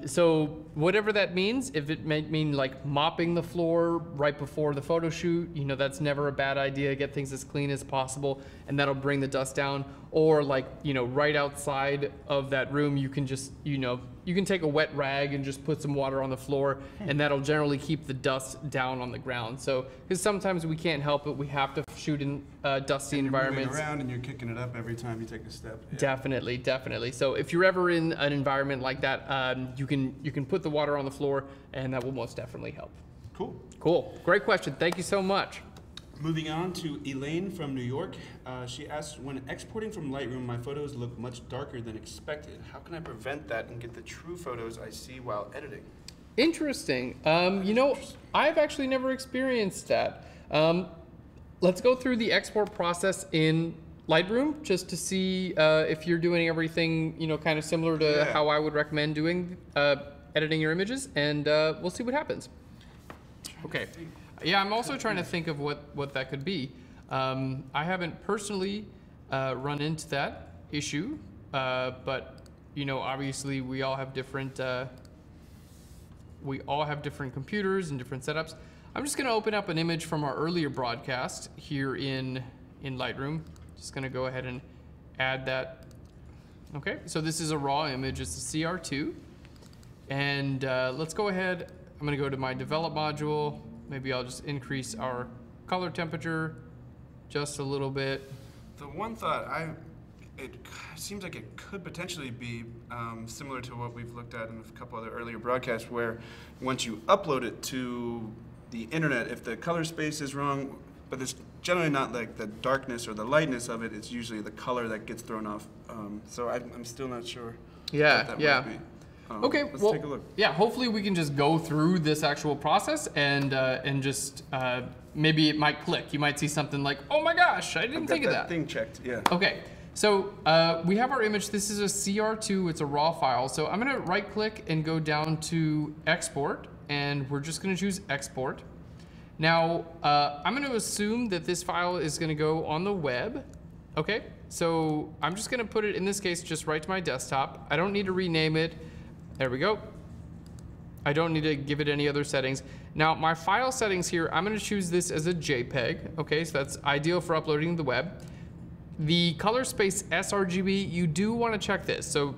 So whatever that means, if it may mean like mopping the floor right before the photo shoot, you know, that's never a bad idea. Get things as clean as possible, and that'll bring the dust down. Or like, you know, right outside of that room, you can just, you know, you can take a wet rag and just put some water on the floor, and that'll generally keep the dust down on the ground. So, because sometimes we can't help it, we have to shoot in dusty environments. You're moving around and you're kicking it up every time you take a step. Yeah. Definitely, definitely. So if you're ever in an environment like that, you can put the water on the floor, and that will most definitely help. Cool. Cool. Great question. Thank you so much. Moving on to Elaine from New York. She asks, when exporting from Lightroom, my photos look much darker than expected. How can I prevent that and get the true photos I see while editing? Interesting. You know, I've actually never experienced that. Let's go through the export process in Lightroom just to see if you're doing everything, you know, kind of similar to how I would recommend doing editing your images, and we'll see what happens. Okay. Yeah, I'm also trying to think of what that could be. I haven't personally run into that issue, but you know, obviously we all have different computers and different setups. I'm just going to open up an image from our earlier broadcast here in Lightroom. Just going to go ahead and add that. Okay, so this is a raw image. It's a CR2, and let's go ahead. I'm going to go to my develop module. Maybe I'll just increase our color temperature just a little bit. The one thought it seems like it could potentially be similar to what we've looked at in a couple other earlier broadcasts, where once you upload it to the internet, if the color space is wrong, but it's generally not like the darkness or the lightness of it, it's usually the color that gets thrown off. So I'm still not sure. Yeah, what that yeah. might be. Okay, let's well, take a look. yeah, hopefully we can just go through this actual process and just maybe it might click. You might see something like, oh my gosh, I didn't think of that. Thing checked, yeah. Okay, so we have our image. This is a CR2, it's a raw file. So I'm gonna right click and go down to export, and we're just gonna choose export. Now, I'm gonna assume that this file is gonna go on the web. Okay, so I'm just gonna put it, in this case, just right to my desktop. I don't need to rename it. There we go. I don't need to give it any other settings. Now, my file settings here, I'm gonna choose this as a JPEG. Okay, so that's ideal for uploading to the web. The color space sRGB, you do wanna check this. So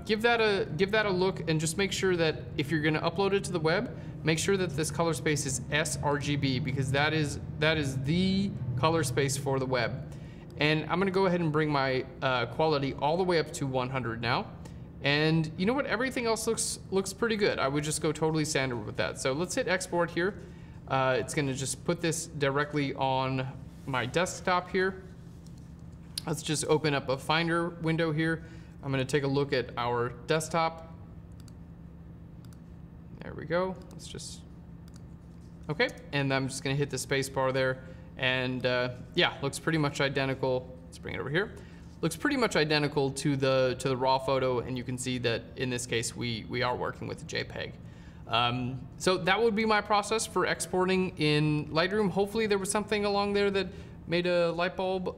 give that a look and just make sure that if you're gonna upload it to the web, make sure that this color space is sRGB, because that is the color space for the web. And I'm gonna go ahead and bring my quality all the way up to 100 now. And you know what, everything else looks pretty good. I would just go totally standard with that. So let's hit export here. It's gonna just put this directly on my desktop here. Let's just open up a Finder window here. I'm gonna take a look at our desktop. There we go, let's just, okay. And I'm just gonna hit the space bar there. And yeah, looks pretty much identical. Let's bring it over here. Looks pretty much identical to the raw photo, and you can see that in this case we are working with a JPEG. So that would be my process for exporting in Lightroom. Hopefully there was something along there that made a light bulb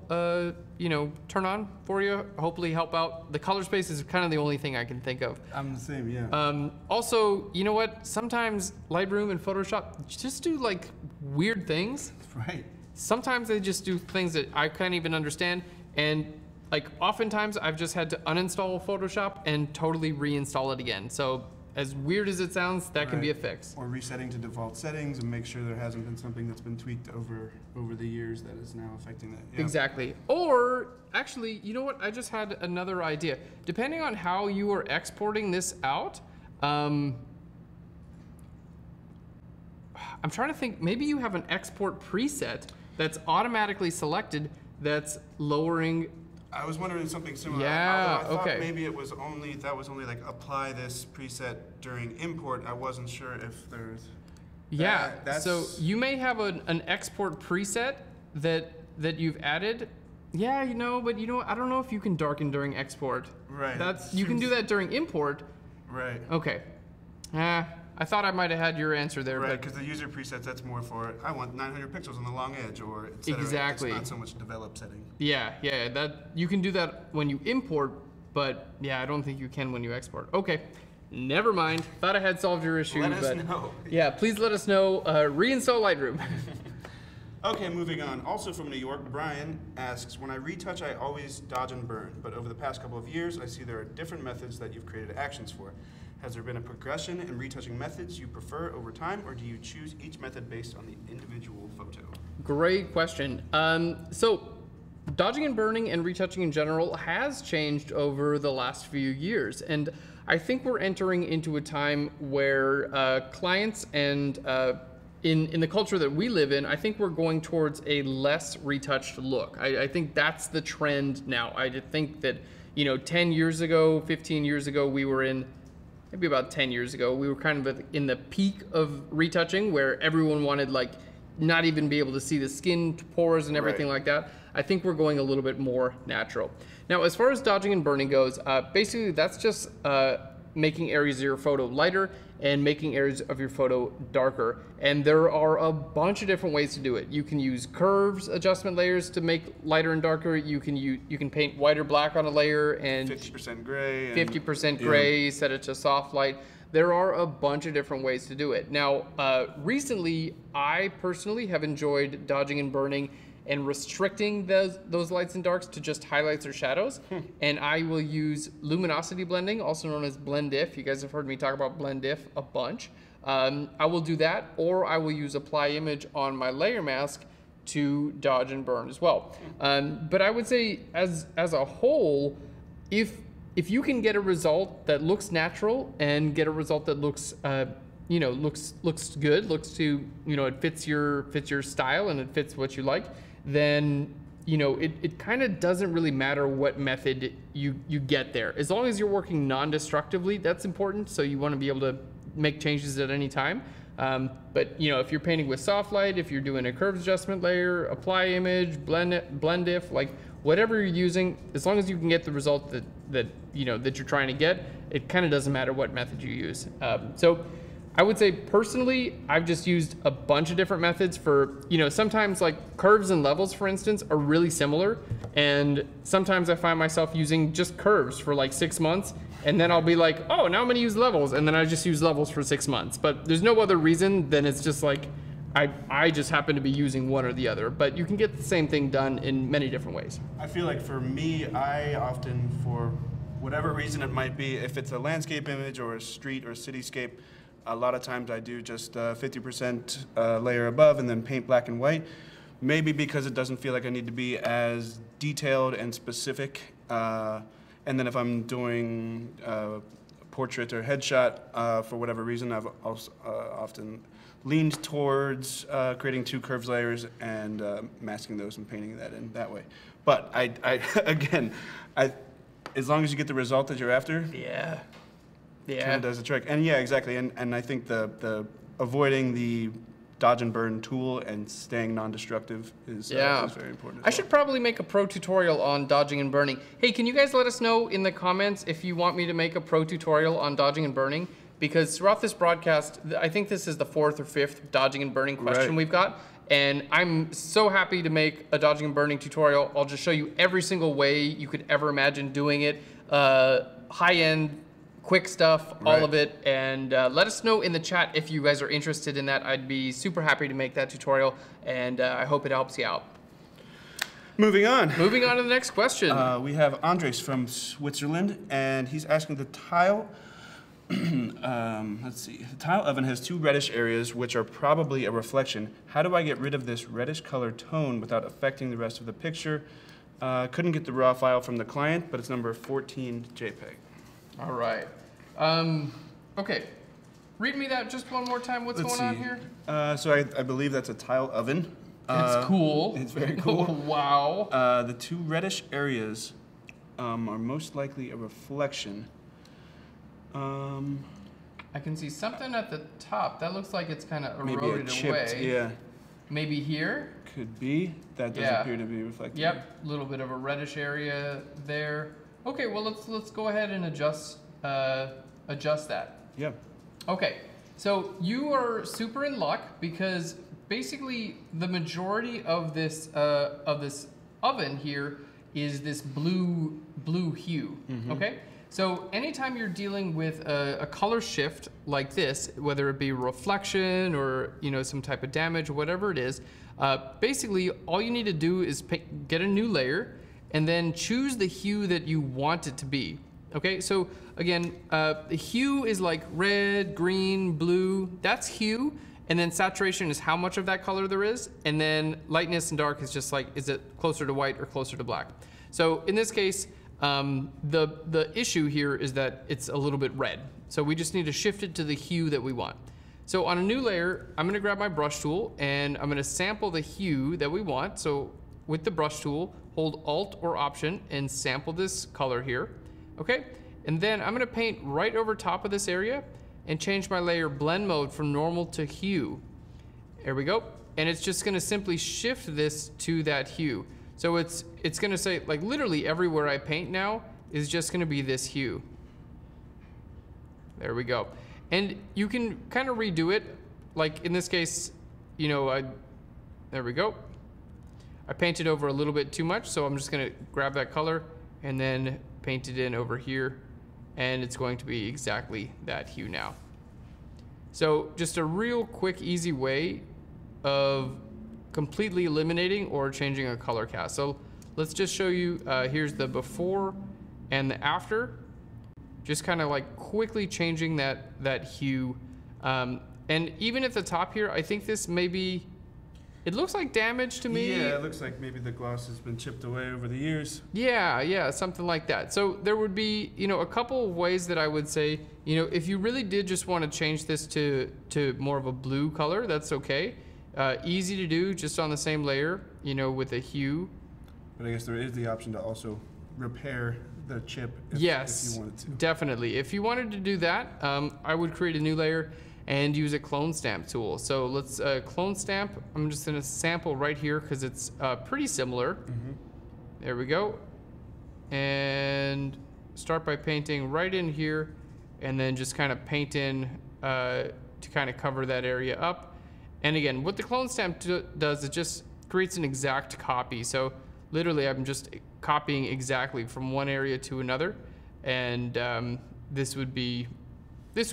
you know, turn on for you, hopefully help out. The color space is kind of the only thing I can think of. I'm the same, yeah. Also, you know what, sometimes Lightroom and Photoshop just do like weird things. Right. Sometimes they just do things that I can't even understand, and like oftentimes I've just had to uninstall Photoshop and totally reinstall it again. So as weird as it sounds, that can be a fix. Or resetting to default settings and make sure there hasn't been something that's been tweaked over the years that is now affecting that. Yeah. Exactly. Or actually, you know what? I just had another idea. Depending on how you are exporting this out, I'm trying to think, maybe you have an export preset that's automatically selected that's lowering. I was wondering something similar. Yeah, I thought okay. maybe that was only like apply this preset during import. I wasn't sure if there's. Yeah, that's, so you may have an export preset that you've added. Yeah, you know, but you know, I don't know if you can darken during export. Right. You can do that during import. Right. Okay. I thought I might have had your answer there. Right, but because the user presets, that's more for, I want 900 pixels on the long edge, or et cetera. Exactly. It's not so much develop setting. Yeah, that you can do that when you import, but yeah, I don't think you can when you export. Okay, never mind. Thought I had solved your issue. Let us know. Yeah, please let us know. Reinstall Lightroom. Okay, moving on. Also from New York, Brian asks, when I retouch, I always dodge and burn, but over the past couple of years, I see there are different methods that you've created actions for. Has there been a progression in retouching methods you prefer over time, or do you choose each method based on the individual photo? Great question. So dodging and burning and retouching in general has changed over the last few years. And I think we're entering into a time where clients and in the culture that we live in, I think we're going towards a less retouched look. I think that's the trend now. I think that, you know, 10 years ago, 15 years ago, we were in, maybe about 10 years ago, we were kind of in the peak of retouching where everyone wanted like not even be able to see the skin pores and everything like that. I think we're going a little bit more natural. Now, as far as dodging and burning goes, basically that's just making areas of your photo lighter and making areas of your photo darker. And there are a bunch of different ways to do it. You can use curves adjustment layers to make lighter and darker. You can paint white or black on a layer and 50% gray. 50% gray, set it to soft light. There are a bunch of different ways to do it. Now, recently, I personally have enjoyed dodging and burning and restricting those lights and darks to just highlights or shadows. And I will use luminosity blending, also known as blend if. You guys have heard me talk about blend if a bunch. I will do that, or I will use apply image on my layer mask to dodge and burn as well. But I would say as a whole, if you can get a result that looks natural and get a result that looks looks good, looks to, it fits your style and it fits what you like, then it kind of doesn't really matter what method you get there. As long as you're working non-destructively, that's important. So you want to be able to make changes at any time. But if you're painting with soft light, if you're doing a curves adjustment layer, apply image, blend if, like whatever you're using, as long as you can get the result that you're trying to get, it kind of doesn't matter what method you use. So I would say personally, I've just used a bunch of different methods for, sometimes like curves and levels, for instance, are really similar. And sometimes I find myself using just curves for like 6 months. And then I'll be like, oh, now I'm gonna use levels. And then I just use levels for 6 months. But there's no other reason than it's just like, I just happen to be using one or the other. But you can get the same thing done in many different ways. I feel like for me, I often, for whatever reason it might be, if it's a landscape image or a street or cityscape, a lot of times I do just 50% layer above and then paint black and white. Maybe because it doesn't feel like I need to be as detailed and specific. And then if I'm doing a portrait or headshot, for whatever reason, I've also often leaned towards creating 2 curves layers and masking those and painting that in that way. But again, as long as you get the result that you're after, Yeah. kind of does the trick. And yeah, exactly. And I think the avoiding the dodge and burn tool and staying non-destructive is very important. I should probably make a pro tutorial on dodging and burning. Hey, can you guys let us know in the comments if you want me to make a pro tutorial on dodging and burning? Because throughout this broadcast, I think this is the 4th or 5th dodging and burning question we've got. And I'm so happy to make a dodging and burning tutorial. I'll just show you every single way you could ever imagine doing it. High-end, quick stuff, all of it, and let us know in the chat if you guys are interested in that. I'd be super happy to make that tutorial, and I hope it helps you out. Moving on to the next question. We have Andres from Switzerland, and he's asking the tile. Let's see. The tile oven has 2 reddish areas, which are probably a reflection. How do I get rid of this reddish color tone without affecting the rest of the picture? Couldn't get the raw file from the client, but it's number 14 JPEG. All right. Okay. Read me that just one more time. What's going on here? So I believe that's a tile oven. It's cool. It's very cool. Wow. The 2 reddish areas are most likely a reflection. I can see something at the top. That looks like it's kind of eroded maybe chipped, away. Yeah. Maybe here? Could be. That does appear to be reflected. Yep. A little bit of a reddish area there. Okay, well let's go ahead and adjust that. Yeah. Okay, so you are super in luck because basically the majority of this oven here is this blue hue. Okay, so anytime you're dealing with a color shift like this, whether it be reflection or some type of damage or whatever it is, basically all you need to do is get a new layer and then choose the hue that you want it to be. Okay, so again, the hue is like red, green, blue, that's hue, and then saturation is how much of that color there is, and then lightness and dark is just like, is it closer to white or closer to black? So in this case, the issue here is that it's a little bit red. So we just need to shift it to the hue that we want. So on a new layer, I'm gonna grab my brush tool and I'm gonna sample the hue that we want. So with the brush tool, hold Alt or Option and sample this color here. Okay, and then I'm gonna paint right over top of this area and change my layer blend mode from normal to hue. There we go. And it's just gonna simply shift this to that hue. So it's gonna say, like literally everywhere I paint now is just gonna be this hue. There we go. And you can kind of redo it. Like in this case, there we go. I painted over a little bit too much, so I'm just gonna grab that color and then paint it in over here, and it's going to be exactly that hue now. So just a real quick, easy way of completely eliminating or changing a color cast. So let's just show you, here's the before and the after, just kind of like quickly changing that hue. And even at the top here, I think this may be, It looks like damage to me. Yeah, it looks like maybe the gloss has been chipped away over the years. Yeah, something like that. So there would be, a couple of ways that I would say, if you really did just want to change this to more of a blue color, that's okay. Easy to do, just on the same layer, with a hue. But I guess there is the option to also repair the chip if you wanted to. Definitely. If you wanted to do that, I would create a new layer and use a clone stamp tool. So let's clone stamp. I'm just gonna sample right here because it's pretty similar. There we go. And start by painting right in here and then just kind of paint in to kind of cover that area up. And again, what the clone stamp does, it just creates an exact copy. So literally I'm just copying exactly from one area to another. And this would be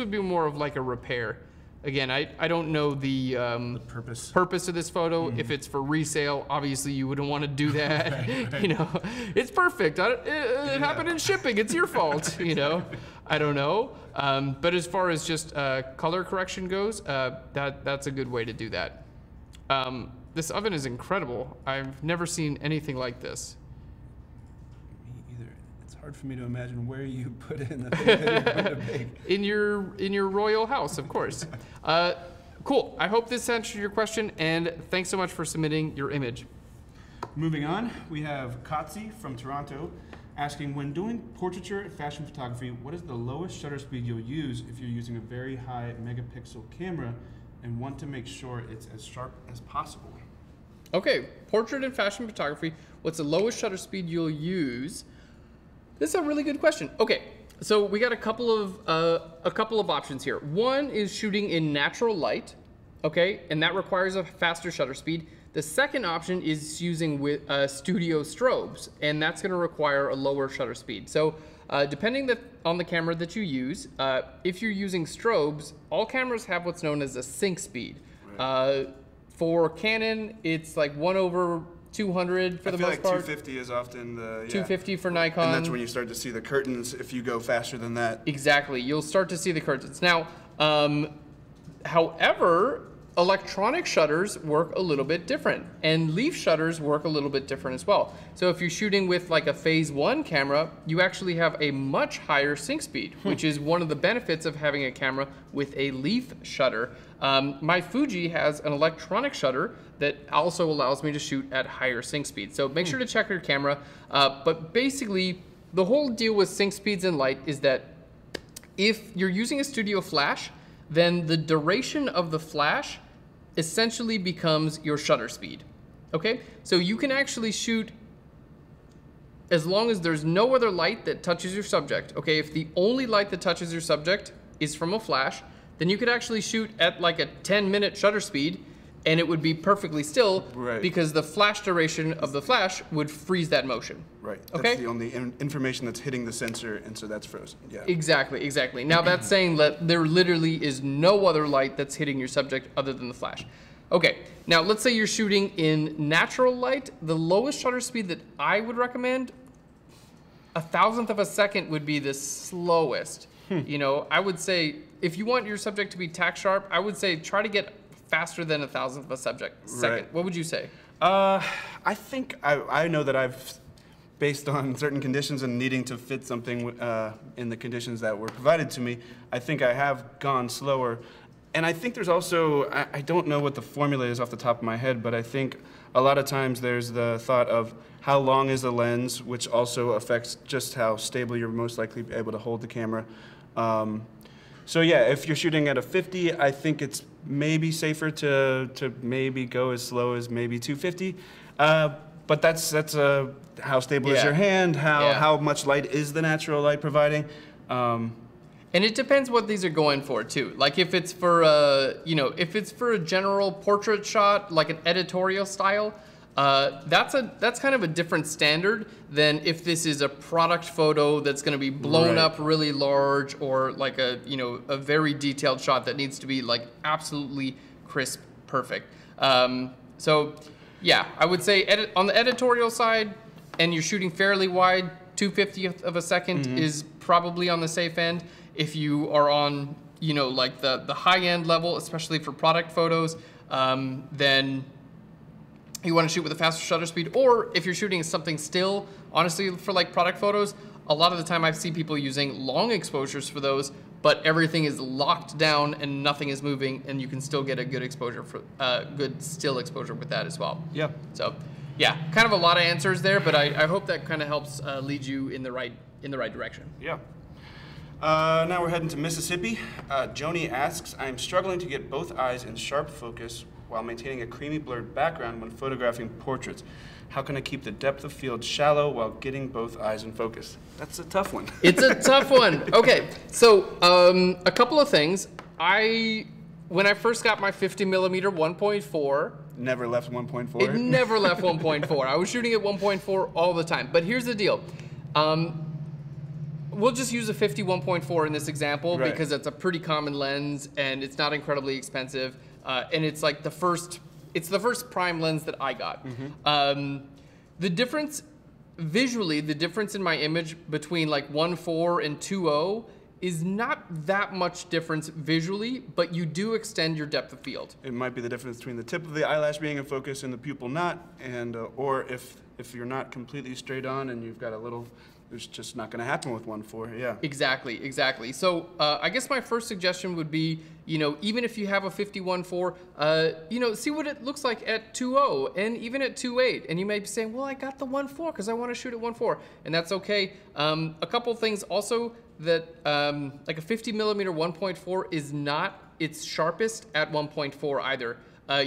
more of like a repair. Again, I don't know the purpose of this photo. If it's for resale, obviously you wouldn't want to do that. It's perfect. It happened in shipping. It's your fault. I don't know. But as far as just color correction goes, that's a good way to do that. This oven is incredible. I've never seen anything like this. Hard for me to imagine where you put it in the thing that you're going to bake. In your royal house, of course. Cool. I hope this answered your question, and thanks so much for submitting your image. Moving on, we have Kotzi from Toronto asking, when doing portraiture and fashion photography, what is the lowest shutter speed you'll use if you're using a very high megapixel camera and want to make sure it's as sharp as possible? Okay, portrait and fashion photography, what's the lowest shutter speed you'll use? This is a really good question. Okay, so we got a couple of options here. One is shooting in natural light, okay, and that requires a faster shutter speed. The second option is using with studio strobes, and that's going to require a lower shutter speed. So depending on the camera that you use, if you're using strobes, all cameras have what's known as a sync speed. Right. For Canon, it's like 1/200 for the most part. 250 is often the 250 for Nikon. And that's when you start to see the curtains if you go faster than that. Exactly. You'll start to see the curtains. Now, however, electronic shutters work a little bit different, and leaf shutters work a little bit different as well. So if you're shooting with like a phase 1 camera, you actually have a much higher sync speed, which is one of the benefits of having a camera with a leaf shutter. My Fuji has an electronic shutter that also allows me to shoot at higher sync speed. So make sure to check your camera. But basically, the whole deal with sync speeds in light is that if you're using a studio flash, then the duration of the flash essentially becomes your shutter speed. Okay? So you can actually shoot as long as there's no other light that touches your subject. Okay? If the only light that touches your subject is from a flash, then you could actually shoot at like a 10-minute shutter speed and it would be perfectly still, right, because the flash duration of the flash would freeze that motion. Right. Okay? That's the only information that's hitting the sensor, and so that's frozen. Yeah. Exactly, exactly. Now that's saying that there literally is no other light that's hitting your subject other than the flash. Okay, now let's say you're shooting in natural light. The lowest shutter speed that I would recommend, 1,000th of a second would be the slowest. I would say if you want your subject to be tack sharp, I would say try to get faster than 1,000th of a second. Right. What would you say? I think I know that I've, based on certain conditions and needing to fit something in the conditions that were provided to me, I think I have gone slower. And I think there's also, I don't know what the formula is off the top of my head, but I think a lot of times there's the thought of how long is the lens, which also affects just how stable you're most likely able to hold the camera. So yeah, if you're shooting at a 50, I think it's maybe safer to maybe go as slow as maybe 250. But that's how stable is your hand, how much light is the natural light providing. And it depends what these are going for too. Like if it's for if it's for a general portrait shot, like an editorial style, that's kind of a different standard than if this is a product photo that's going to be blown up really large, or like a very detailed shot that needs to be like absolutely crisp, perfect. So yeah, I would say on the editorial side, and you're shooting fairly wide, 2/50th of a second is probably on the safe end. If you are on like the high end level, especially for product photos, then you want to shoot with a faster shutter speed, or if you're shooting something still, honestly, for like product photos, a lot of the time I see people using long exposures for those, but everything is locked down and nothing is moving, and you can still get a good exposure for good still exposure with that as well. Yeah. So, yeah, kind of a lot of answers there, but I hope that kind of helps lead you in the right direction. Yeah. Now we're heading to Mississippi. Joni asks, I am struggling to get both eyes in sharp focus while maintaining a creamy blurred background when photographing portraits. How can I keep the depth of field shallow while getting both eyes in focus? That's a tough one. It's a tough one. Okay, so a couple of things. When I first got my 50mm 1.4, never left 1.4. It never left 1.4. I was shooting at 1.4 all the time. But here's the deal. We'll just use a 50-1.4 in this example because it's a pretty common lens and it's not incredibly expensive. And it's like the first prime lens that I got. The difference, visually, the difference in my image between like 1.4 and 2.0 is not that much difference visually, but you do extend your depth of field. It might be the difference between the tip of the eyelash being in focus and the pupil not, and or if you're not completely straight on and you've got a little, it's just not going to happen with 1.4. Yeah. Exactly. So I guess my first suggestion would be, even if you have a 51.4, see what it looks like at 2.0 and even at 2.8. And you may be saying, well, I got the 1.4 because I want to shoot at 1.4, and that's okay. A couple things also that like a 50mm 1.4 is not its sharpest at 1.4 either.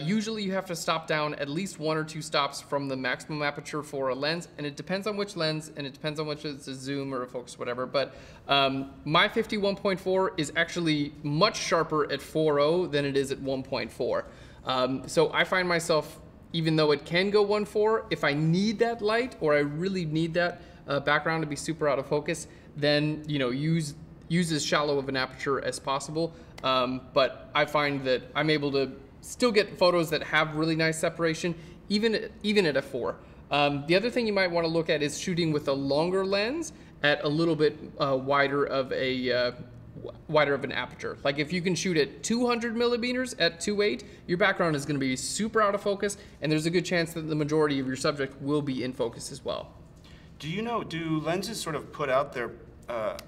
Usually you have to stop down at least 1 or 2 stops from the maximum aperture for a lens, and it depends on which lens, and it depends on which it's a zoom or a focus, whatever. But my 51.4 is actually much sharper at 4.0 than it is at 1.4. So I find myself, even though it can go 1.4, if I need that light or I really need that background to be super out of focus, then use as shallow of an aperture as possible. But I find that I'm able to still get photos that have really nice separation, even at a 4. The other thing you might want to look at is shooting with a longer lens at a little bit wider of an aperture. Like if you can shoot at 200mm at 2.8, your background is going to be super out of focus, and there's a good chance that the majority of your subject will be in focus as well. Do lenses sort of put out their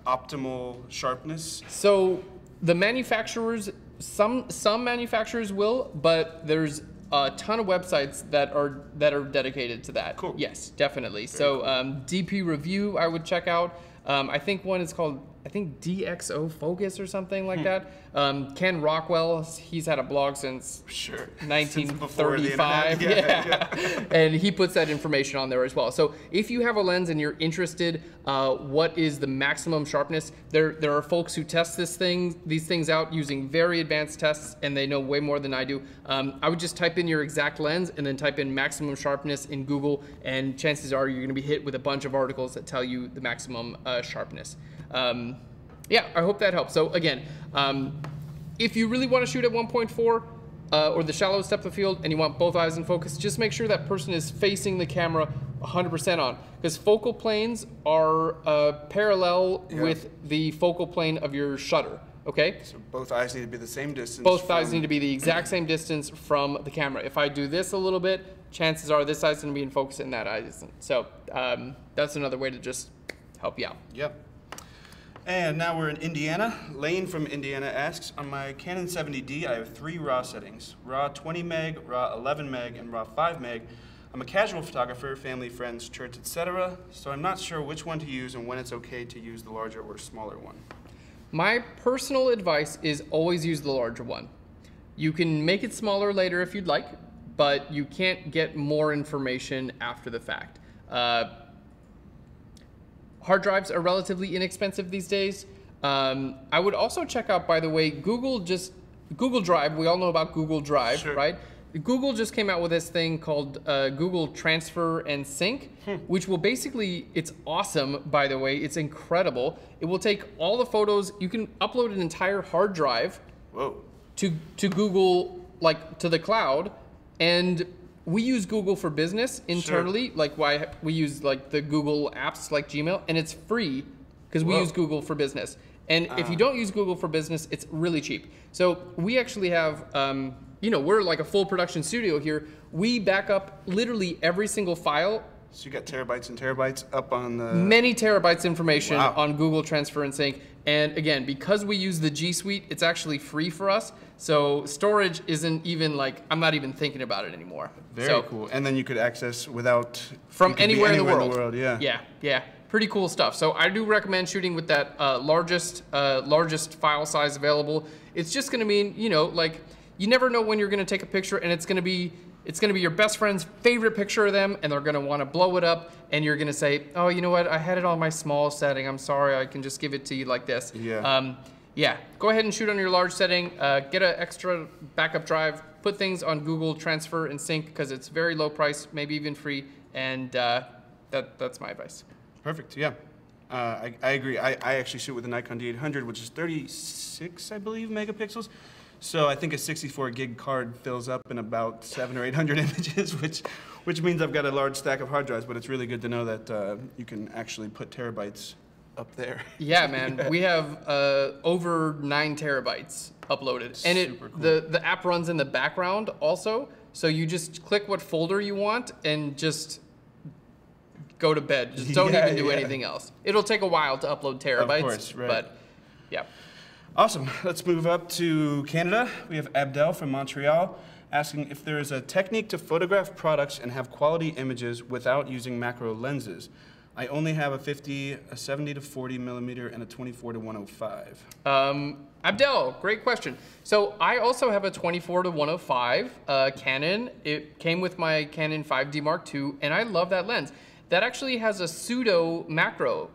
optimal sharpness? So the manufacturers, some manufacturers will, but there's a ton of websites that are dedicated to that. Cool. Yes, definitely. So DP Review I would check out. I think one is called, DxO Focus or something like that. Ken Rockwell, he's had a blog since 1935. Yeah. And he puts that information on there as well. So if you have a lens and you're interested, what is the maximum sharpness? There are folks who test these things out using very advanced tests, and they know way more than I do. I would just type in your exact lens and then type in maximum sharpness in Google, and chances are you're going to be hit with a bunch of articles that tell you the maximum sharpness. Yeah, I hope that helps. So again, if you really want to shoot at 1.4 or the shallowest depth of field and you want both eyes in focus, just make sure that person is facing the camera 100% on, because focal planes are parallel with the focal plane of your shutter. Okay? So both eyes need to be the same distance. Both eyes need to be the exact same distance from the camera. If I do this a little bit, chances are this eye's going to be in focus and that eye isn't. So that's another way to just help you out. Yep. And now we're in Indiana. Lane from Indiana asks, on my Canon 70D, I have 3 RAW settings: RAW 20 meg, RAW 11 meg, and RAW 5 meg. I'm a casual photographer, family, friends, church, etc., so I'm not sure which one to use and when it's okay to use the larger or smaller one. My personal advice is always use the larger one. You can make it smaller later if you'd like, but you can't get more information after the fact. Hard drives are relatively inexpensive these days. I would also check out, by the way, Google Drive. We all know about Google Drive, right? Google just came out with this thing called Google Transfer and Sync, which will basically, it's awesome, by the way, it's incredible. It will take all the photos, you can upload an entire hard drive to Google, like to the cloud, and we use Google for Business internally, like why we use like the Google apps like Gmail, and it's free because we use Google for Business. And if you don't use Google for Business, it's really cheap. So we actually have you know, we're like a full production studio here. We back up literally every single file. So you got terabytes and terabytes up on the... Many terabytes information Wow. on Google Transfer and Sync. And again, because we use the G Suite, it's actually free for us. So storage isn't even like, I'm not even thinking about it anymore. Very cool. And then you could access without... From anywhere in the world. Yeah. Yeah, yeah. Pretty cool stuff. So I do recommend shooting with that largest file size available. It's just gonna mean, you know, like, you never know when you're gonna take a picture and it's gonna be your best friend's favorite picture of them, and they're gonna wanna blow it up, and you're gonna say, oh, you know what, I had it on my small setting, I'm sorry, I can just give it to you like this. Yeah. Yeah, go ahead and shoot on your large setting, get an extra backup drive, put things on Google Transfer and Sync, because it's very low price, maybe even free, and that's my advice. Perfect, yeah. I agree. I actually shoot with a Nikon D800, which is 36, I believe, megapixels. So I think a 64 gig card fills up in about 700 or 800 images, which means I've got a large stack of hard drives, but it's really good to know that you can actually put terabytes up there. Yeah, man, we have over 9 terabytes uploaded. And Super cool. the app runs in the background also, so you just click what folder you want and just go to bed. Just don't even do anything else. It'll take a while to upload terabytes, of course, right. But yeah. Awesome. Let's move up to Canada. We have Abdel from Montreal asking if there is a technique to photograph products and have quality images without using macro lenses. I only have a 50, a 70 to 40 millimeter, and a 24 to 105. Abdel, great question. So I also have a 24 to 105 Canon. It came with my Canon 5D Mark II, and I love that lens. That actually has a pseudo macro,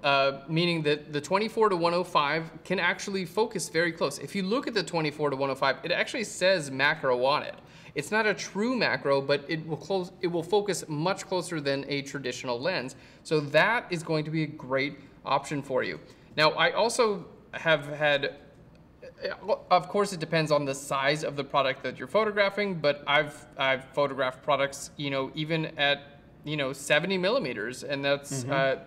meaning that the 24 to 105 can actually focus very close. If you look at the 24 to 105, it actually says macro on it. It's not a true macro, but it will focus much closer than a traditional lens. So that is going to be a great option for you. Now, I also have had, of course, it depends on the size of the product that you're photographing, but I've photographed products, you know, even at 70 millimeters, and that's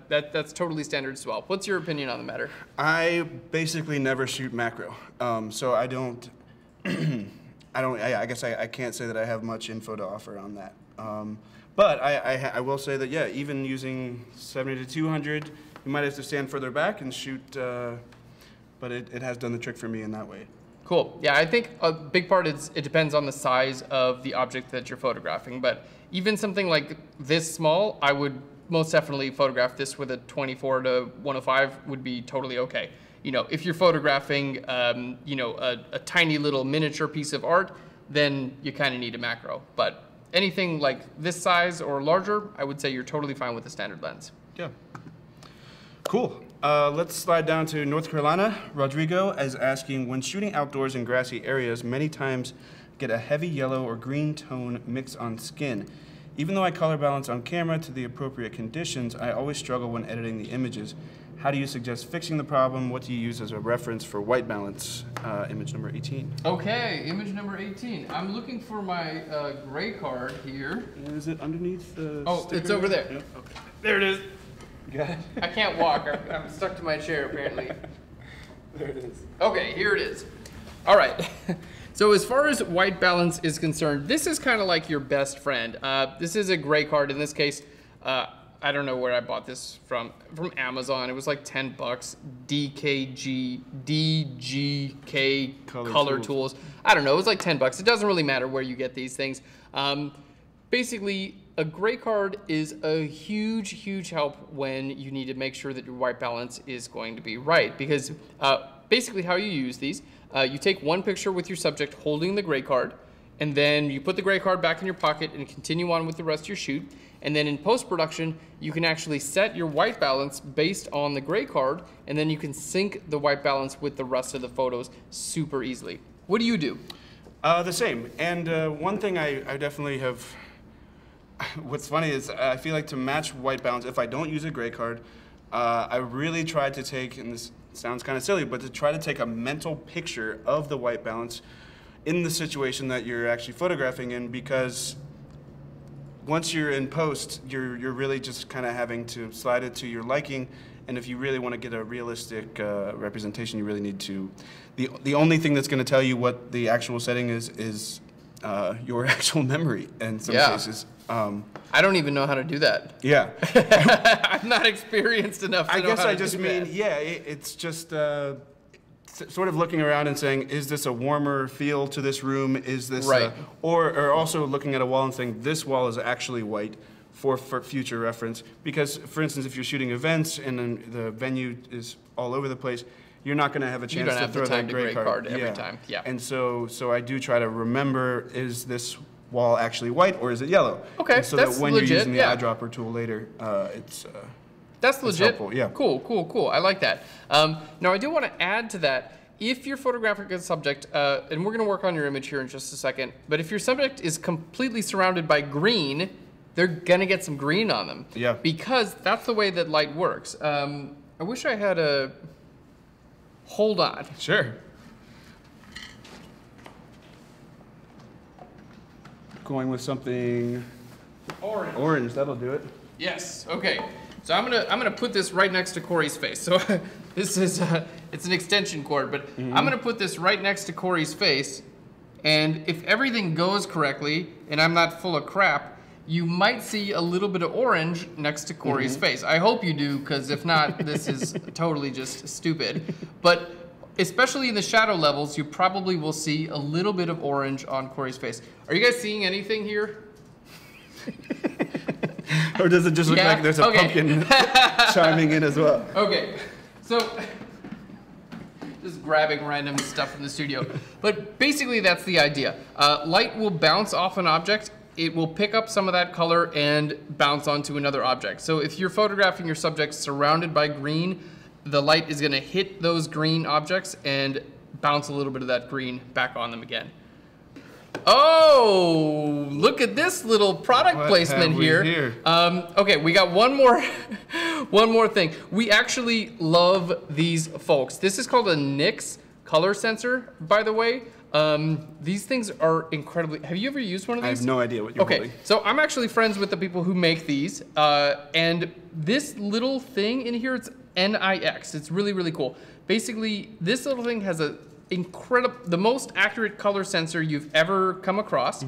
that's totally standard as well. What's your opinion on the matter? I basically never shoot macro, so I don't. I guess I can't say that I have much info to offer on that. But I will say that, yeah, even using 70 to 200, you might have to stand further back and shoot. But it has done the trick for me in that way. Cool. Yeah, I think a big part is it depends on the size of the object that you're photographing. But even something like this small, I would most definitely photograph this with a 24 to 105 would be totally okay. You know, if you're photographing, a tiny little miniature piece of art, then you kind of need a macro. But anything like this size or larger, I would say you're totally fine with a standard lens. Yeah. Cool. Let's slide down to North Carolina. Rodrigo is asking, when shooting outdoors in grassy areas, many times get a heavy yellow or green tone mix on skin. Even though I color balance on camera to the appropriate conditions, I always struggle when editing the images. How do you suggest fixing the problem? What do you use as a reference for white balance? Image number 18. Okay, image number 18. I'm looking for my gray card here. Is it underneath the sticker? It's over there. Yep. Okay. There it is. Got it. I can't walk. I'm stuck to my chair, apparently. There it is. Okay, here it is. All right. So as far as white balance is concerned, this is kind of like your best friend. This is a gray card. In this case, I don't know where I bought this from Amazon. It was like 10 bucks. DGK color tools. I don't know. It was like 10 bucks. It doesn't really matter where you get these things. Basically, a gray card is a huge, huge help when you need to make sure that your white balance is going to be right. Because basically how you use these, you take one picture with your subject holding the gray card, and then you put the gray card back in your pocket and continue on with the rest of your shoot. And then in post-production, you can actually set your white balance based on the gray card, and then you can sync the white balance with the rest of the photos super easily. What do you do? The same. And one thing I definitely have, what's funny is I feel like to match white balance, if I don't use a gray card, I really tried to take, and this sounds kind of silly, but to try to take a mental picture of the white balance in the situation that you're actually photographing in, because once you're in post, you're really just kind of having to slide it to your liking. And if you really want to get a realistic representation, you really need to. The only thing that's going to tell you what the actual setting is your actual memory in some cases. I don't even know how to do that. Yeah. I'm not experienced enough to know how to do that. Yeah, it's just sort of looking around and saying, is this a warmer feel to this room? Is this, right. Or also looking at a wall and saying, this wall is actually white for future reference. Because, for instance, if you're shooting events and then the venue is all over the place, you're not going to have a chance to throw that gray card every time. Yeah. And so I do try to remember, is this wall actually white or is it yellow? Okay, and so that's that when legit, you're using the eyedropper tool later, that's legit. helpful, yeah. Cool. I like that. Now, I do want to add to that, if you're photographing a subject, and we're going to work on your image here in just a second, but if your subject is completely surrounded by green, they're going to get some green on them. Yeah. Because that's the way that light works. I wish I had a... Hold on. Sure. Going with something... Orange, that'll do it. Yes, okay. So I'm gonna put this right next to Corey's face. So this is it's an extension cord, but I'm gonna put this right next to Corey's face, and if everything goes correctly and I'm not full of crap, you might see a little bit of orange next to Corey's face. I hope you do, because if not, this is totally just stupid. But especially in the shadow levels, you probably will see a little bit of orange on Corey's face. Are you guys seeing anything here? Or does it just look like there's a pumpkin chiming in as well? Okay, so just grabbing random stuff from the studio. But basically that's the idea. Light will bounce off an object. It will pick up some of that color and bounce onto another object. So if you're photographing your subject surrounded by green, the light is gonna hit those green objects and bounce a little bit of that green back on them again. Oh, look at this little product placement here. Okay, we got one more thing. We actually love these folks. This is called a Nace color sensor, by the way. These things are incredibly, have you ever used one of these? I have no idea what you're holding. So I'm actually friends with the people who make these, and this little thing in here, it's NIX. It's really, really cool. Basically, this little thing has a the most accurate color sensor you've ever come across,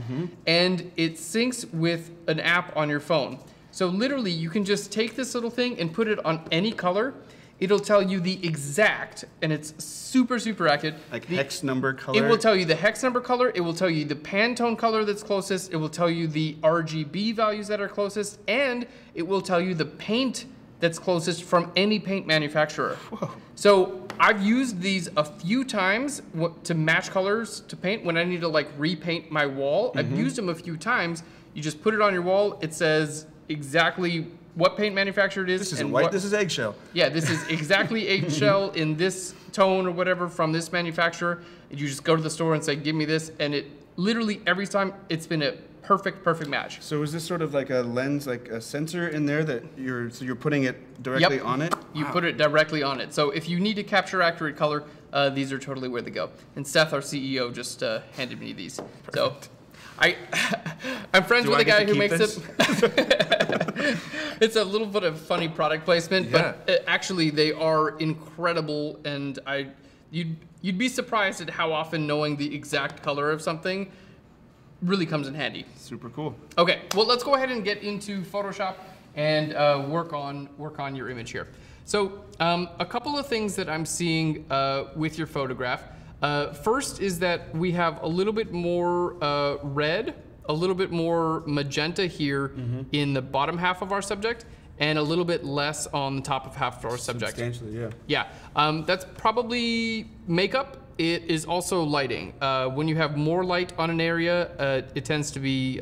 and it syncs with an app on your phone. So literally, you can just take this little thing and put it on any color. It'll tell you the exact, and it's super, super accurate. Like hex number color? It will tell you the hex number color. It will tell you the Pantone color that's closest. It will tell you the RGB values that are closest. And it will tell you the paint that's closest from any paint manufacturer. Whoa. So I've used these a few times to match colors to paint when I need to like repaint my wall. I've used them a few times. You just put it on your wall. It says exactly what paint manufacturer it is. This isn't white, this is eggshell. Yeah, this is exactly eggshell in this tone or whatever from this manufacturer. And you just go to the store and say, give me this. And it literally every time it's been a perfect match. So is this sort of like a lens, like a sensor in there that you're putting it directly on it? You put it directly on it. So if you need to capture accurate color, these are totally where they go. And Seth, our CEO, just handed me these. Perfect. So I'm friends with a guy who makes it. It's a little bit of funny product placement, but actually they are incredible, and you'd be surprised at how often knowing the exact color of something really comes in handy. Super cool. Okay, well let's go ahead and get into Photoshop and work on your image here. So a couple of things that I'm seeing with your photograph. First is that we have a little bit more red, a little bit more magenta here in the bottom half of our subject, and a little bit less on the top of half of our subject. Substantially, yeah. Yeah, that's probably makeup. It is also lighting. When you have more light on an area, it tends to be...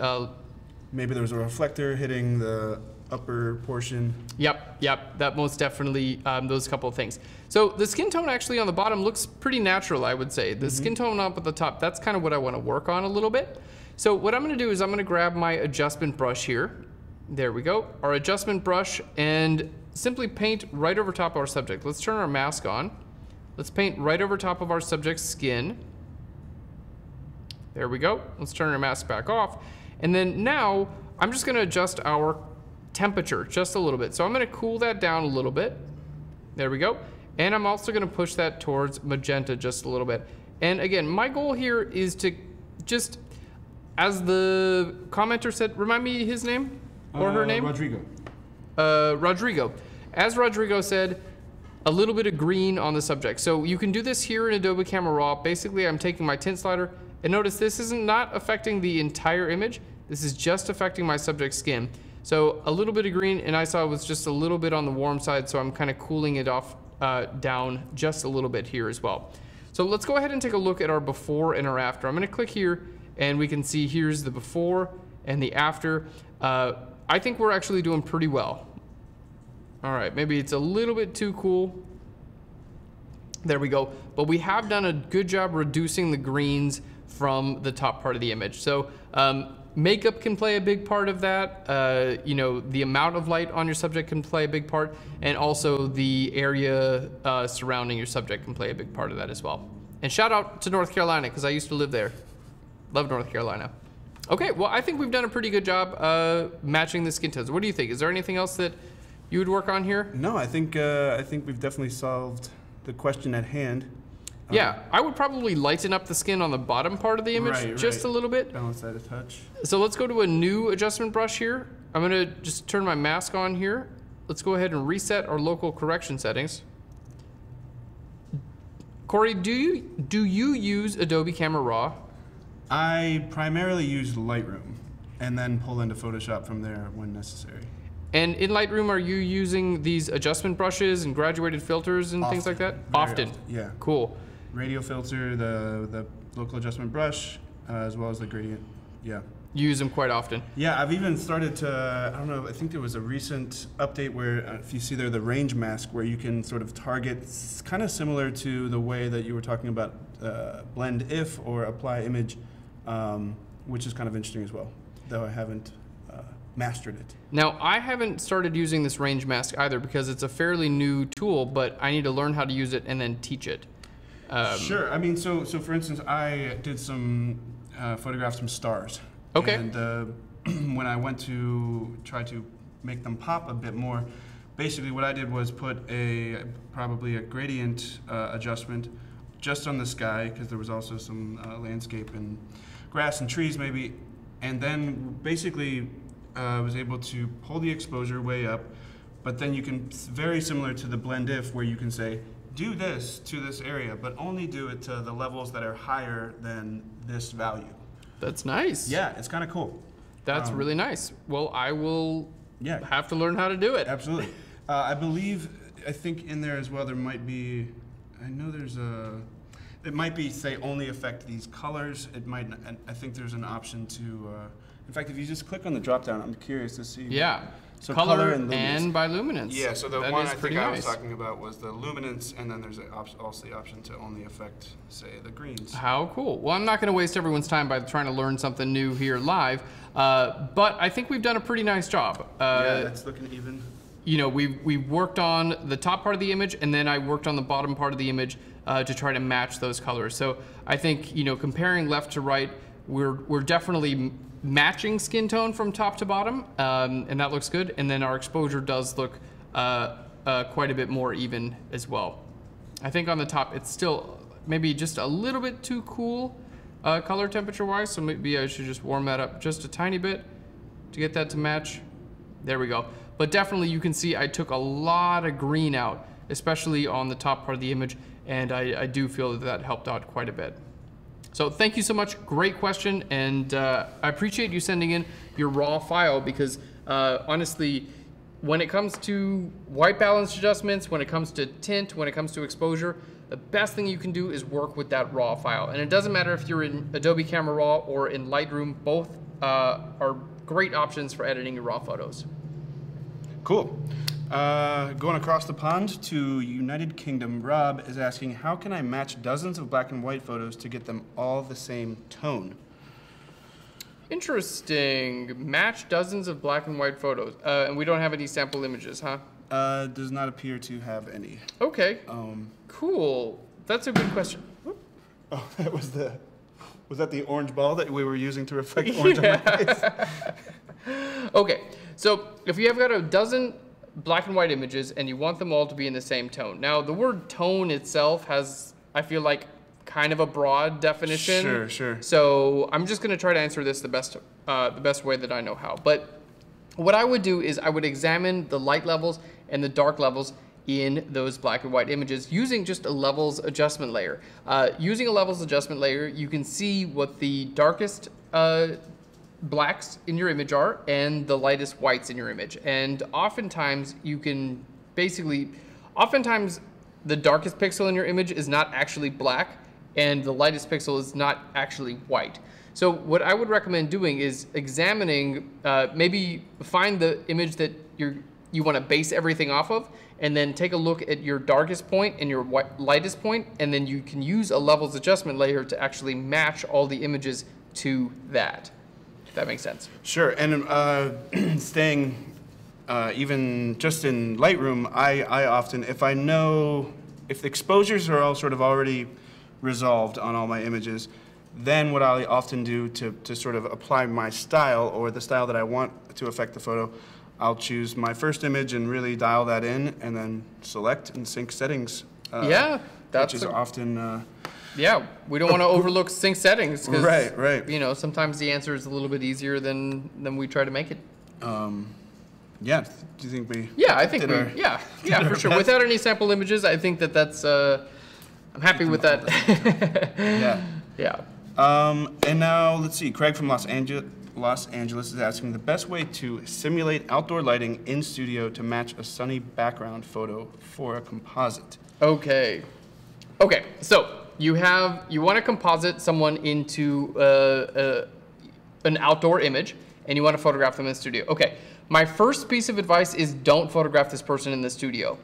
Maybe there was a reflector hitting the upper portion. Yep, that most definitely, those couple of things. So the skin tone actually on the bottom looks pretty natural, I would say. The skin tone up at the top, that's kind of what I want to work on a little bit. So what I'm going to do is I'm going to grab my adjustment brush here. There we go, our adjustment brush, and simply paint right over top of our subject. Let's turn our mask on. Let's paint right over top of our subject's skin. There we go. Let's turn our mask back off. And then now I'm just going to adjust our temperature just a little bit. So I'm going to cool that down a little bit. There we go. And I'm also going to push that towards magenta just a little bit. And again, my goal here is to just as the commenter said, remind me his name or her name? Rodrigo. Rodrigo. As Rodrigo said, a little bit of green on the subject. So you can do this here in Adobe Camera Raw. Basically, I'm taking my tint slider, and notice this isn't not affecting the entire image. This is just affecting my subject's skin. So a little bit of green, and I saw it was just a little bit on the warm side, so I'm kind of cooling it off down just a little bit here as well. So let's go ahead and take a look at our before and our after. I'm gonna click here, and we can see here's the before and the after. I think we're actually doing pretty well. All right, maybe it's a little bit too cool. There we go. But we have done a good job reducing the greens from the top part of the image. So makeup can play a big part of that. You know, the amount of light on your subject can play a big part, and also the area surrounding your subject can play a big part of that as well. And shout out to North Carolina, because I used to live there. Love North Carolina. Okay, well, I think we've done a pretty good job matching the skin tones. What do you think? Is there anything else that you would work on here? No, I think we've definitely solved the question at hand. Yeah, I would probably lighten up the skin on the bottom part of the image just a little bit. Balance that a touch. So let's go to a new adjustment brush here. I'm gonna just turn my mask on here. Let's go ahead and reset our local correction settings. Corey, do you use Adobe Camera Raw? I primarily use Lightroom and then pull into Photoshop from there when necessary. And in Lightroom, are you using these adjustment brushes and graduated filters and things like that? Often. Yeah. Cool. Radio filter, the local adjustment brush, as well as the gradient. Yeah. You use them quite often. Yeah, I've even started to, I don't know, I think there was a recent update where, if you see there, the range mask, where you can sort of target, it's kind of similar to the way that you were talking about blend if or apply image, which is kind of interesting as well, though I haven't mastered it. Now, I haven't started using this range mask either because it's a fairly new tool, but I need to learn how to use it and then teach it. Sure. I mean, so for instance, I did some photographs from stars. Okay. And when I went to try to make them pop a bit more, basically what I did was put probably a gradient adjustment just on the sky, because there was also some landscape and grass and trees maybe, and then basically I was able to pull the exposure way up, but then you can, very similar to the blend if, where you can say, do this to this area, but only do it to the levels that are higher than this value. That's nice. Yeah, it's kind of cool. That's really nice. Well, I will have to learn how to do it. Absolutely. I think in there as well, there might be, I know there's it might be, say, only affect these colors. It might, I think there's an option to, in fact, if you just click on the drop down, I'm curious to see. Yeah. So color and by luminance. Yeah, so the that one is I think pretty I nice. was talking about was the luminance, and then there's also the option to only affect, say, the greens. How cool. Well, I'm not going to waste everyone's time by trying to learn something new here live, but I think we've done a pretty nice job. Yeah, that's looking even. You know, we worked on the top part of the image, and then I worked on the bottom part of the image to try to match those colors. So I think, you know, comparing left to right, we're definitely matching skin tone from top to bottom, and that looks good. And then our exposure does look quite a bit more even as well. I think on the top, it's still maybe just a little bit too cool color temperature wise, so maybe I should just warm that up just a tiny bit to get that to match. There we go. But definitely you can see I took a lot of green out, especially on the top part of the image, and I do feel that that helped out quite a bit. So thank you so much, great question, and I appreciate you sending in your raw file, because honestly, when it comes to white balance adjustments, when it comes to tint, when it comes to exposure, the best thing you can do is work with that raw file. And it doesn't matter if you're in Adobe Camera Raw or in Lightroom, both are great options for editing your raw photos. Cool. Going across the pond to United Kingdom, Rob is asking, how can I match dozens of black and white photos to get them all the same tone? Interesting. Match dozens of black and white photos. And we don't have any sample images, huh? Does not appear to have any. Okay. Cool. That's a good question. Oh, that was that the orange ball that we were using to reflect orange on my face? Okay. So if you have got a dozen black and white images and you want them all to be in the same tone. Now, the word tone itself has, I feel like, kind of a broad definition. Sure, sure. So I'm just going to try to answer this the best way that I know how. But what I would do is I would examine the light levels and the dark levels in those black and white images using just a levels adjustment layer. Using a levels adjustment layer, you can see what the darkest blacks in your image are and the lightest whites in your image. And oftentimes you can oftentimes the darkest pixel in your image is not actually black and the lightest pixel is not actually white. So what I would recommend doing is examining, maybe find the image that you want to base everything off of, and then take a look at your darkest point and your lightest point, and then you can use a levels adjustment layer to actually match all the images to that. If that makes sense. Sure, and staying even just in Lightroom, I often, if the exposures are all sort of already resolved on all my images, then what I often do to sort of apply my style or the style that I want to affect the photo, I'll choose my first image and really dial that in, and then select and sync settings. Yeah, that's which is often. Yeah, we don't want to overlook sync settings. Right. You know, sometimes the answer is a little bit easier than we try to make it. Yeah. Do you think we? Yeah, I think we. Yeah, for sure. Best? Without any sample images, I think that's. I'm happy with that. Yeah. Yeah. And now let's see. Craig from Los Angeles is asking the best way to simulate outdoor lighting in studio to match a sunny background photo for a composite. Okay. So you want to composite someone into an outdoor image, and you want to photograph them in the studio. Okay. My first piece of advice is don't photograph this person in the studio.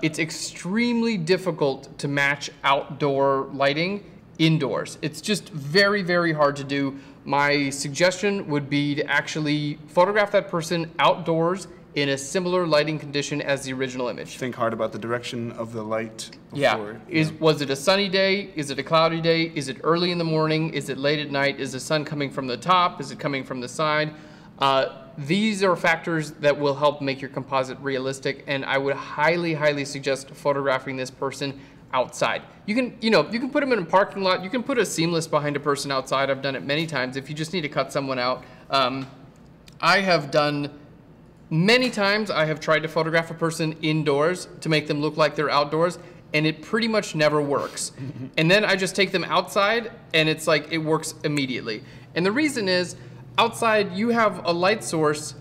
It's extremely difficult to match outdoor lighting indoors. It's just very, very hard to do. My suggestion would be to actually photograph that person outdoors in a similar lighting condition as the original image. Think hard about the direction of the light before. Yeah. Was it a sunny day? Is it a cloudy day? Is it early in the morning? Is it late at night? Is the sun coming from the top? Is it coming from the side? These are factors that will help make your composite realistic, and I would highly, highly suggest photographing this person outside. You can put them in a parking lot. You can put a seamless behind a person outside. I've done it many times if you just need to cut someone out. I have done many times. I have tried to photograph a person indoors to make them look like they're outdoors, and it pretty much never works. And then I just take them outside, and it's like it works immediately. And the reason is, outside you have a light source,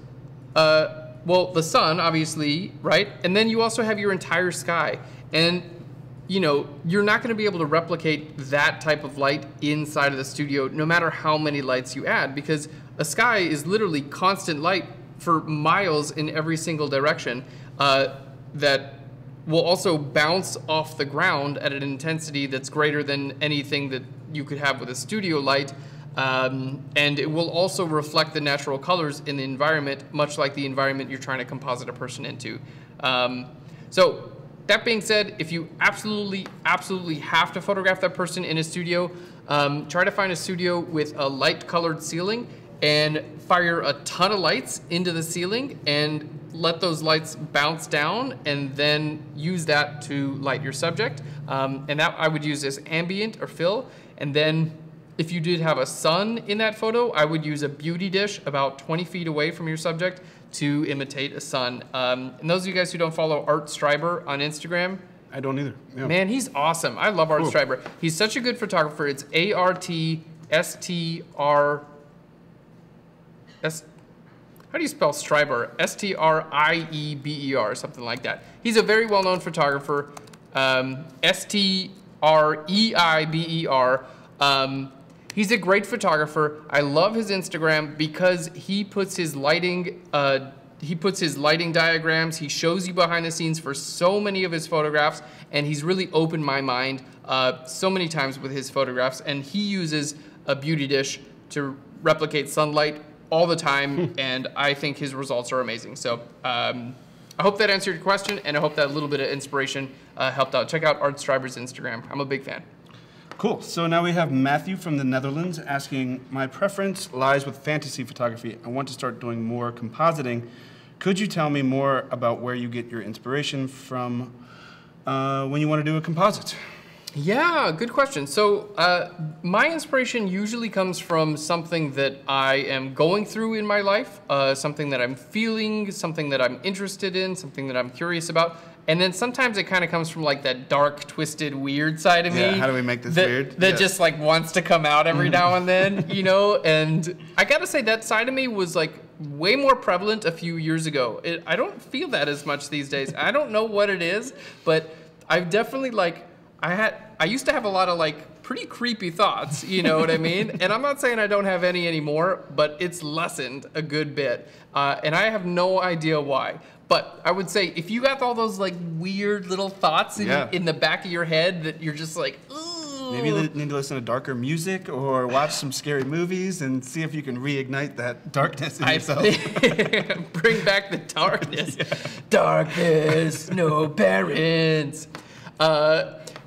well, the sun, obviously, right? And then you also have your entire sky. And you're not going to be able to replicate that type of light inside of the studio, no matter how many lights you add, because a sky is literally constant light for miles in every single direction that will also bounce off the ground at an intensity that's greater than anything that you could have with a studio light. And it will also reflect the natural colors in the environment, much like the environment you're trying to composite a person into. So that being said, if you absolutely have to photograph that person in a studio, try to find a studio with a light colored ceiling and fire a ton of lights into the ceiling and let those lights bounce down, and then use that to light your subject. And that I would use as ambient or fill. And then if you did have a sun in that photo, I would use a beauty dish about 20 feet away from your subject to imitate a sun. And those of you guys who don't follow Art Streiber on Instagram, I don't either. Yeah. Man, he's awesome. I love Art Cool. Streiber. He's such a good photographer. It's ARTSTR. How do you spell Streiber? STRIEBER, something like that. He's a very well-known photographer. STREIBER. He's a great photographer. I love his Instagram because he puts his lighting diagrams. He shows you behind the scenes for so many of his photographs, and he's really opened my mind so many times with his photographs. And he uses a beauty dish to replicate sunlight all the time, and I think his results are amazing. So I hope that answered your question, and I hope that little bit of inspiration helped out. Check out Art Streiber's Instagram. I'm a big fan. Cool. So now we have Matthew from the Netherlands asking, my preference lies with fantasy photography. I want to start doing more compositing. Could you tell me more about where you get your inspiration from when you want to do a composite? Yeah, good question. So my inspiration usually comes from something that I am going through in my life, something that I'm feeling, something that I'm interested in, something that I'm curious about. And then sometimes it kind of comes from like that dark, twisted, weird side of me. Yeah, how do we make this weird? That just like wants to come out every now and then, you know? And I gotta say that side of me was like way more prevalent a few years ago. I don't feel that as much these days. I don't know what it is, but I've definitely like, I used to have a lot of like pretty creepy thoughts, you know what I mean? And I'm not saying I don't have any anymore, but it's lessened a good bit. And I have no idea why. But I would say if you got all those like weird little thoughts in the back of your head that you're just like, ooh. Maybe you need to listen to darker music or watch some scary movies and see if you can reignite that darkness in yourself. Bring back the darkness. Yeah. Darkness, no parents.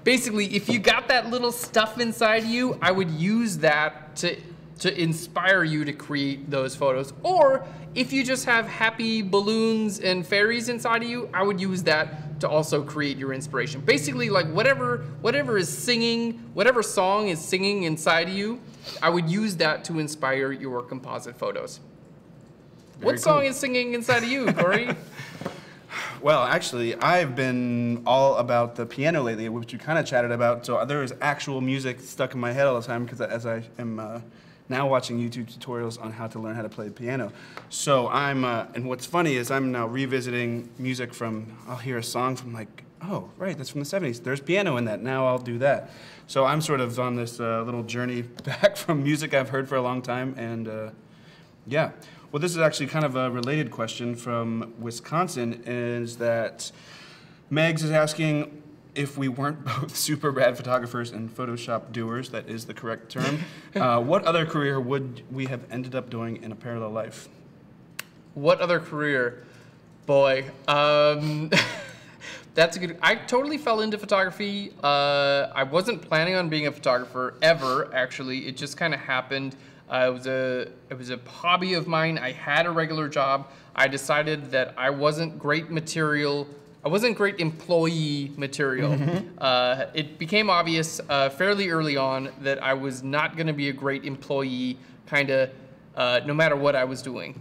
Basically, if you got that little stuff inside you, I would use that to inspire you to create those photos. Or if you just have happy balloons and fairies inside of you, I would use that to also create your inspiration. Basically, like whatever is singing, whatever song is singing inside of you, I would use that to inspire your composite photos. What song is singing inside of you, Corey? Well, actually, I've been all about the piano lately, which we kind of chatted about. So there is actual music stuck in my head all the time because as I am now watching YouTube tutorials on how to learn how to play the piano. So and what's funny is I'm now revisiting music I'll hear a song from like, oh, right, that's from the 70s. There's piano in that. Now I'll do that. So I'm sort of on this little journey back from music I've heard for a long time. And yeah. Well, this is actually kind of a related question from Wisconsin, is that Megs is asking if we weren't both super rad photographers and Photoshop doers, that is the correct term, what other career would we have ended up doing in a parallel life? What other career? Boy, that's a good, I totally fell into photography. I wasn't planning on being a photographer ever, actually. It just kind of happened. It was a hobby of mine. I had a regular job. I decided that I wasn't great material. I wasn't great employee material. It became obvious fairly early on that I was not going to be a great employee, kind of, no matter what I was doing.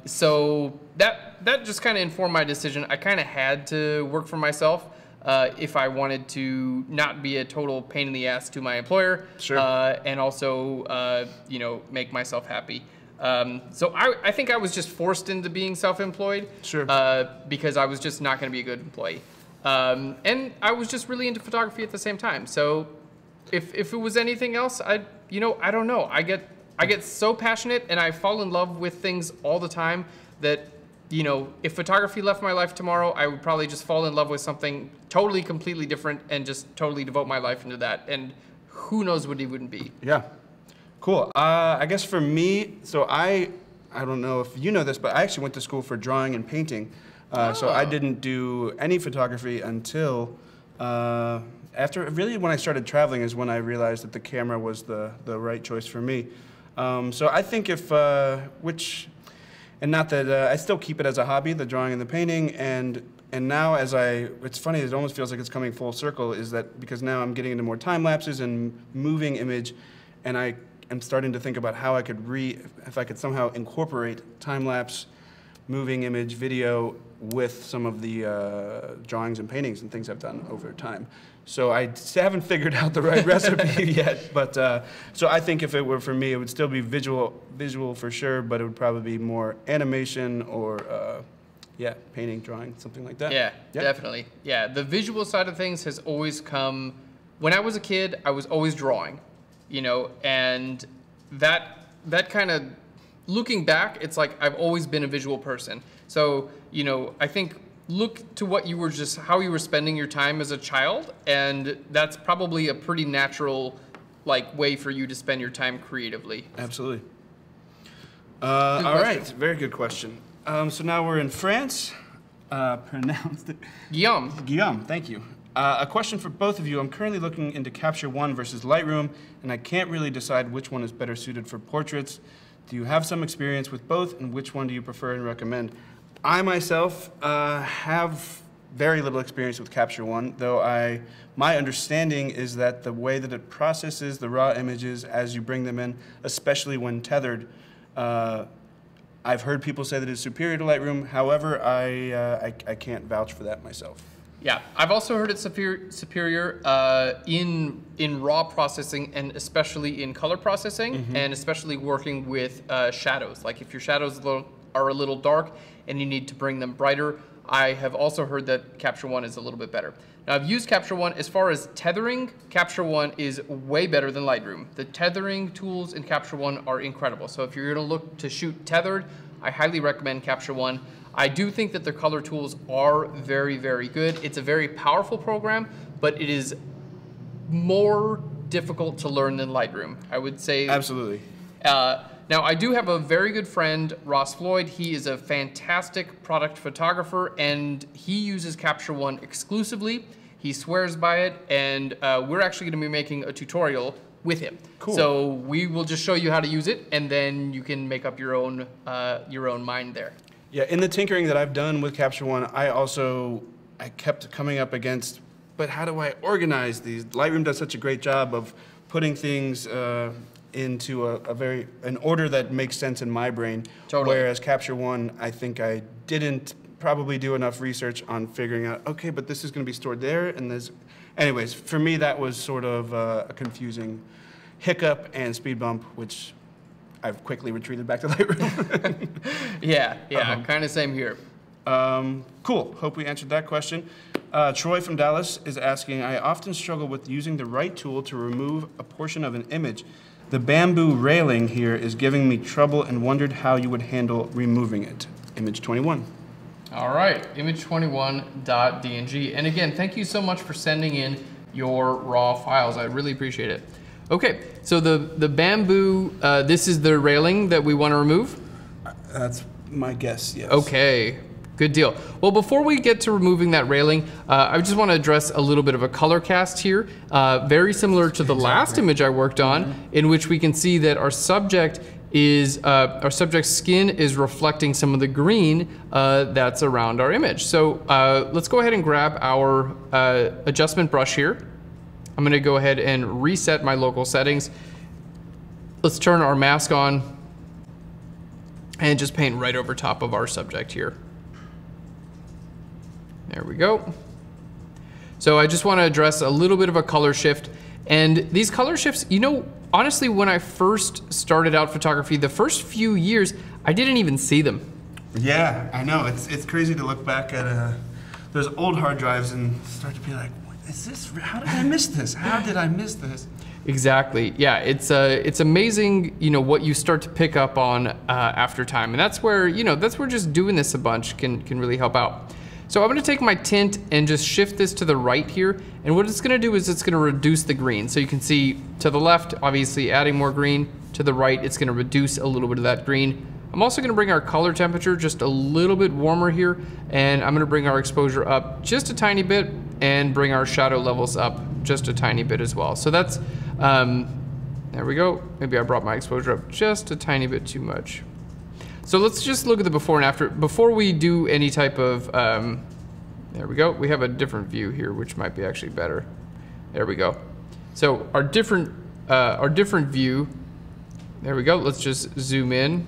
So that just kind of informed my decision. I kind of had to work for myself. If I wanted to not be a total pain in the ass to my employer, sure. And also, you know, make myself happy. So I think I was just forced into being self-employed, sure. Because I was just not going to be a good employee. And I was just really into photography at the same time. So if it was anything else, I don't know. I get so passionate and I fall in love with things all the time that, you know, if photography left my life tomorrow, I would probably just fall in love with something totally, completely different and just totally devote my life into that. And who knows what it wouldn't be. Yeah. Cool. I guess for me, so I don't know if you know this, but I actually went to school for drawing and painting. So I didn't do any photography until after, really when I started traveling is when I realized that the camera was the right choice for me. So I think and not that I still keep it as a hobby, the drawing and the painting, and now it's funny, it almost feels like it's coming full circle, is that because now I'm getting into more time lapses and moving image, and I am starting to think about how I could if I could somehow incorporate time lapse, moving image, video with some of the drawings and paintings and things I've done over time. So I haven't figured out the right recipe yet, but so I think if it were for me, it would still be visual for sure, but it would probably be more animation or painting, drawing, something like that. Yeah, definitely. Yeah, the visual side of things has always come. When I was a kid, I was always drawing, you know, and that kind of, looking back, it's like I've always been a visual person. So, you know, I think look to how you were spending your time as a child, and that's probably a pretty natural way for you to spend your time creatively. Absolutely. All right, very good question. So now we're in France. Pronounced it. Guillaume. Guillaume, thank you. A question for both of you. I'm currently looking into Capture One versus Lightroom, and I can't really decide which one is better suited for portraits. Do you have some experience with both, and which one do you prefer and recommend? I myself have very little experience with Capture One, though my understanding is that the way that it processes the raw images as you bring them in, especially when tethered, I've heard people say that it's superior to Lightroom. However, I can't vouch for that myself. Yeah, I've also heard it's superior in raw processing, and especially in color processing, and especially working with shadows. Like if your shadows are a little dark and you need to bring them brighter, I have also heard that Capture One is a little bit better. Now I've used Capture One. As far as tethering, Capture One is way better than Lightroom. The tethering tools in Capture One are incredible. So if you're gonna look to shoot tethered, I highly recommend Capture One. I do think that their color tools are very, very good. It's a very powerful program, but it is more difficult to learn than Lightroom, I would say. Absolutely. Now, I do have a very good friend, Ross Floyd. He is a fantastic product photographer, and he uses Capture One exclusively. He swears by it, and we're actually going to be making a tutorial with him. Cool. So we will just show you how to use it, and then you can make up your own mind there. Yeah, in the tinkering that I've done with Capture One, I kept coming up against, but how do I organize these? Lightroom does such a great job of putting things into an order that makes sense in my brain. Totally. Whereas Capture One, I think I didn't probably do enough research on figuring out, okay, but this is going to be stored there, and there's, anyways, for me that was sort of a confusing hiccup and speed bump, which I've quickly retreated back to Lightroom. Yeah, kind of same here. Cool, hope we answered that question. Troy from Dallas is asking, I often struggle with using the right tool to remove a portion of an image. The bamboo railing here is giving me trouble and wondered how you would handle removing it. Image 21. All right, image21.dng. And again, thank you so much for sending in your raw files. I really appreciate it. Okay, so the bamboo, this is the railing that we want to remove? That's my guess, yes. Okay, good deal. Well, before we get to removing that railing, I just want to address a little bit of a color cast here, very similar to the last image I worked on, in which we can see that our subject's skin is reflecting some of the green that's around our image. So let's go ahead and grab our adjustment brush here. I'm gonna go ahead and reset my local settings. Let's turn our mask on and just paint right over top of our subject here. There we go. So I just want to address a little bit of a color shift. And these color shifts, you know, honestly, when I first started out photography, the first few years, I didn't even see them. Yeah, I know. It's crazy to look back at those old hard drives and start to be like, how did I miss this? How did I miss this? Exactly. Yeah, it's amazing, you know, what you start to pick up on after time, and that's where just doing this a bunch can really help out. So I'm going to take my tint and just shift this to the right here, and what it's going to do is it's going to reduce the green. So you can see to the left, obviously adding more green. To the right, it's going to reduce a little bit of that green. I'm also going to bring our color temperature just a little bit warmer here, and I'm going to bring our exposure up just a tiny bit and bring our shadow levels up just a tiny bit as well. So that's, there we go. Maybe I brought my exposure up just a tiny bit too much. So let's just look at the before and after. Before we do any type of, there we go. We have a different view here, which might be actually better. There we go. So our different view, there we go. Let's just zoom in.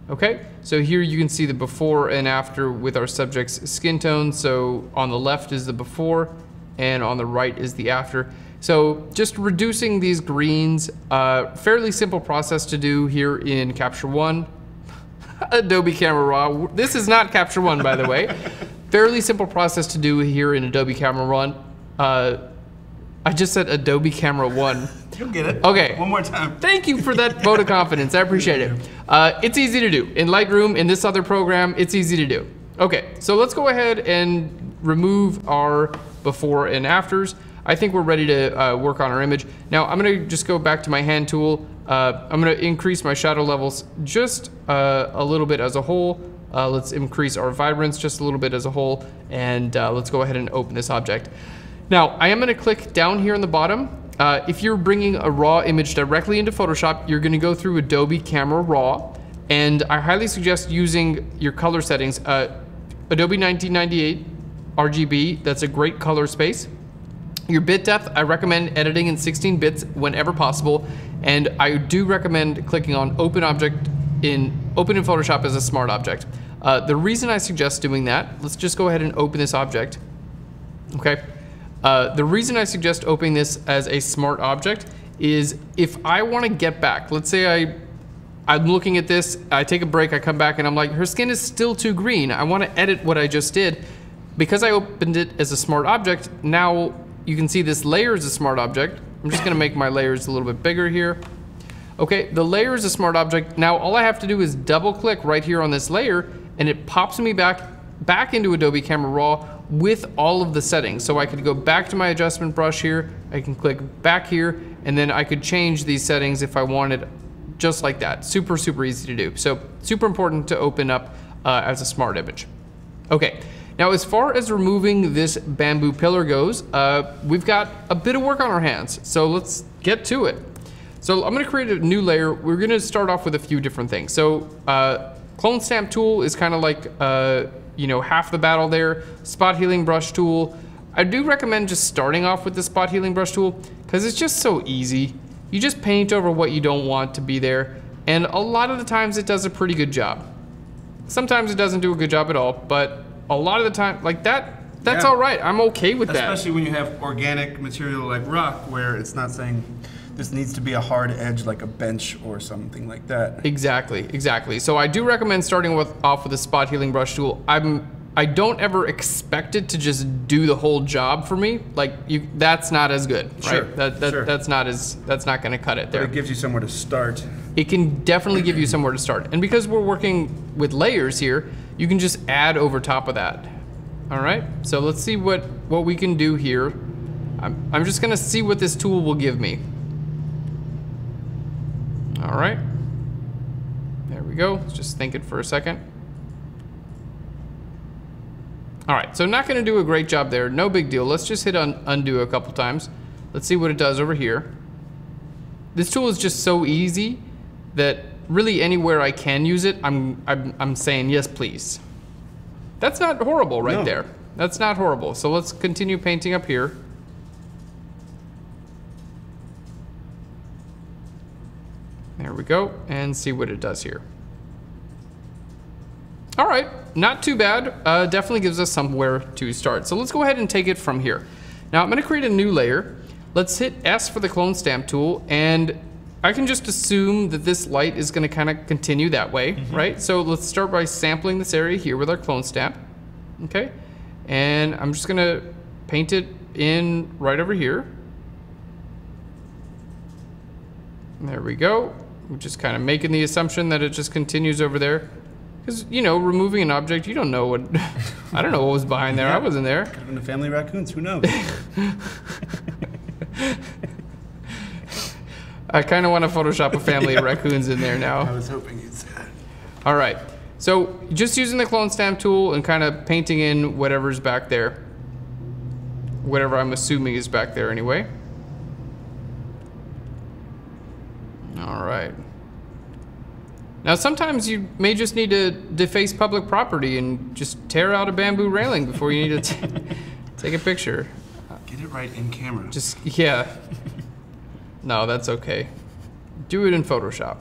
Okay, so here you can see the before and after with our subject's skin tone. So on the left is the before and on the right is the after. So just reducing these greens, fairly simple process to do here in Capture One. Adobe Camera Raw. This is not Capture One, by the way. Fairly simple process to do here in Adobe Camera One. I just said Adobe Camera One. You'll get it. Okay. One more time. Thank you for that vote of confidence. I appreciate it. It's easy to do. In Lightroom, in this other program, it's easy to do. Okay, so let's go ahead and remove our before and afters. I think we're ready to work on our image. Now, I'm gonna just go back to my hand tool. I'm gonna increase my shadow levels just a little bit as a whole. Let's increase our vibrance just a little bit as a whole, and let's go ahead and open this object. Now, I am gonna click down here on the bottom. If you're bringing a raw image directly into Photoshop, you're gonna go through Adobe Camera Raw, and I highly suggest using your color settings. Adobe 1998 RGB. That's a great color space. Your bit depth, I recommend editing in 16 bits whenever possible. And I do recommend clicking on Open in Photoshop as a smart object. The reason I suggest doing that, let's just go ahead and open this object. Okay. The reason I suggest opening this as a smart object is if I want to get back, let's say I'm looking at this, I take a break, I come back and I'm like, her skin is still too green. I want to edit what I just did. Because I opened it as a smart object, now you can see this layer is a smart object. I'm just gonna make my layers a little bit bigger here. Okay, the layer is a smart object. Now all I have to do is double click right here on this layer and it pops me back into Adobe Camera Raw with all of the settings. So I could go back to my adjustment brush here, I can click back here, and then I could change these settings if I wanted, just like that. Super, super easy to do. So super important to open up as a smart image. Okay. Now, as far as removing this bamboo pillar goes, we've got a bit of work on our hands, so let's get to it. So I'm gonna create a new layer. We're gonna start off with a few different things. So clone stamp tool is kind of like, you know, half the battle there. Spot healing brush tool. I do recommend just starting off with the spot healing brush tool because it's just so easy. You just paint over what you don't want to be there, and a lot of the times it does a pretty good job. Sometimes it doesn't do a good job at all, but a lot of the time, like that's all right. I'm okay with that. Especially when you have organic material like rock, where it's not saying this needs to be a hard edge like a bench or something like that. Exactly, exactly. So I do recommend starting off with a spot healing brush tool. I don't ever expect it to just do the whole job for me. Like that's not as good, right? Sure, sure. That's not going to cut it there. But it gives you somewhere to start. It can definitely give you somewhere to start. And because we're working with layers here, you can just add over top of that. All right, so let's see what we can do here. I'm just gonna see what this tool will give me. All right, there we go. Let's just think it for a second. All right, so not gonna do a great job there. No big deal. Let's just hit undo a couple times. Let's see what it does over here. This tool is just so easy that really anywhere I can use it, I'm saying yes, please. That's not horrible right there. That's not horrible. So let's continue painting up here. There we go, and see what it does here. All right, not too bad. Definitely gives us somewhere to start. So let's go ahead and take it from here. Now I'm gonna create a new layer. Let's hit S for the clone stamp tool, and I can just assume that this light is gonna kind of continue that way, right? So let's start by sampling this area here with our clone stamp, okay? And I'm just gonna paint it in right over here. There we go. We're just kind of making the assumption that it just continues over there. Because, you know, removing an object, you don't know what, I don't know what was behind there. Yeah. I wasn't there. Could have been a family of raccoons, who knows? I kind of want to Photoshop a family of raccoons in there now. I was hoping you'd say that. All right, so just using the clone stamp tool and kind of painting in whatever's back there. Whatever I'm assuming is back there anyway. All right. Now sometimes you may just need to deface public property and just tear out a bamboo railing before you need to take a picture. Get it right in camera. Just, yeah. No, that's okay. Do it in Photoshop.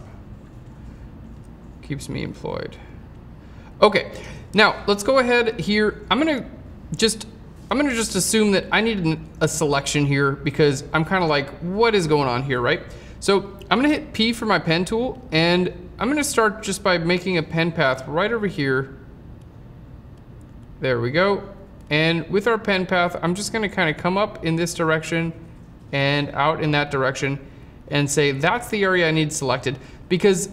Keeps me employed. Okay, now let's go ahead here. I'm gonna just assume that I need a selection here because I'm kind of like, what is going on here, right? So I'm gonna hit P for my pen tool, and I'm gonna start just by making a pen path right over here. There we go. And with our pen path, I'm just gonna kind of come up in this direction and out in that direction and say that's the area I need selected, because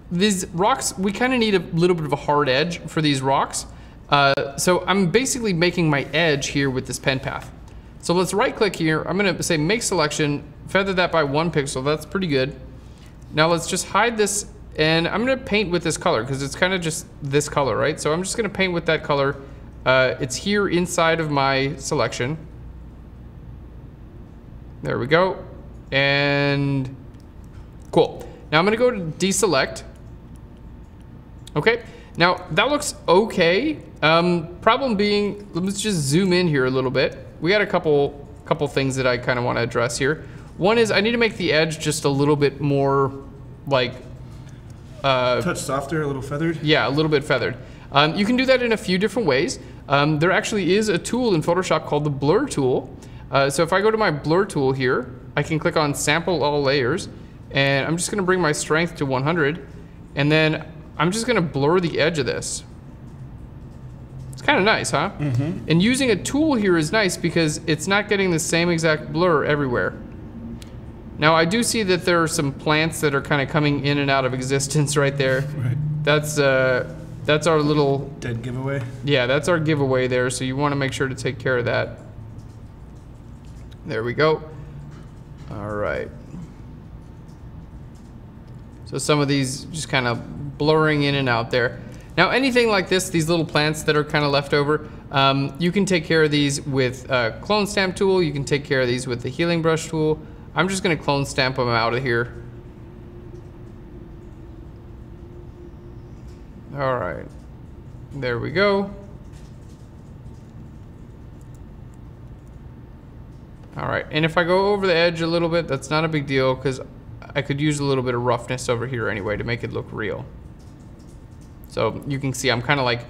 these rocks, we kind of need a little bit of a hard edge for these rocks. So I'm basically making my edge here with this pen path. So let's right click here. I'm gonna say make selection, feather that by 1 pixel. That's pretty good. Now let's just hide this, and I'm gonna paint with this color because it's kind of just this color, right? So I'm just gonna paint with that color. It's here inside of my selection. There we go. And cool. Now I'm gonna go to deselect. Okay. Now, that looks okay. Problem being, let's just zoom in here a little bit. We got a couple things that I kind of want to address here. One is I need to make the edge just a little bit more like... touch softer, a little feathered? Yeah, a little bit feathered. You can do that in a few different ways. There actually is a tool in Photoshop called the blur tool. So if I go to my blur tool here, I can click on sample all layers, and I'm just gonna bring my strength to 100, and then I'm just gonna blur the edge of this. It's kind of nice, huh? Mm-hmm. And using a tool here is nice because it's not getting the same exact blur everywhere. Now I do see that there are some plants that are kind of coming in and out of existence right there. Right. That's our little... Dead giveaway? Yeah, that's our giveaway there, so you want to make sure to take care of that. There we go. All right. So some of these just kind of blurring in and out there. Now anything like this, these little plants that are kind of left over, you can take care of these with a clone stamp tool. You can take care of these with the healing brush tool. I'm just going to clone stamp them out of here. All right, there we go. All right, and if I go over the edge a little bit, that's not a big deal because I could use a little bit of roughness over here anyway to make it look real. So you can see I'm kind of like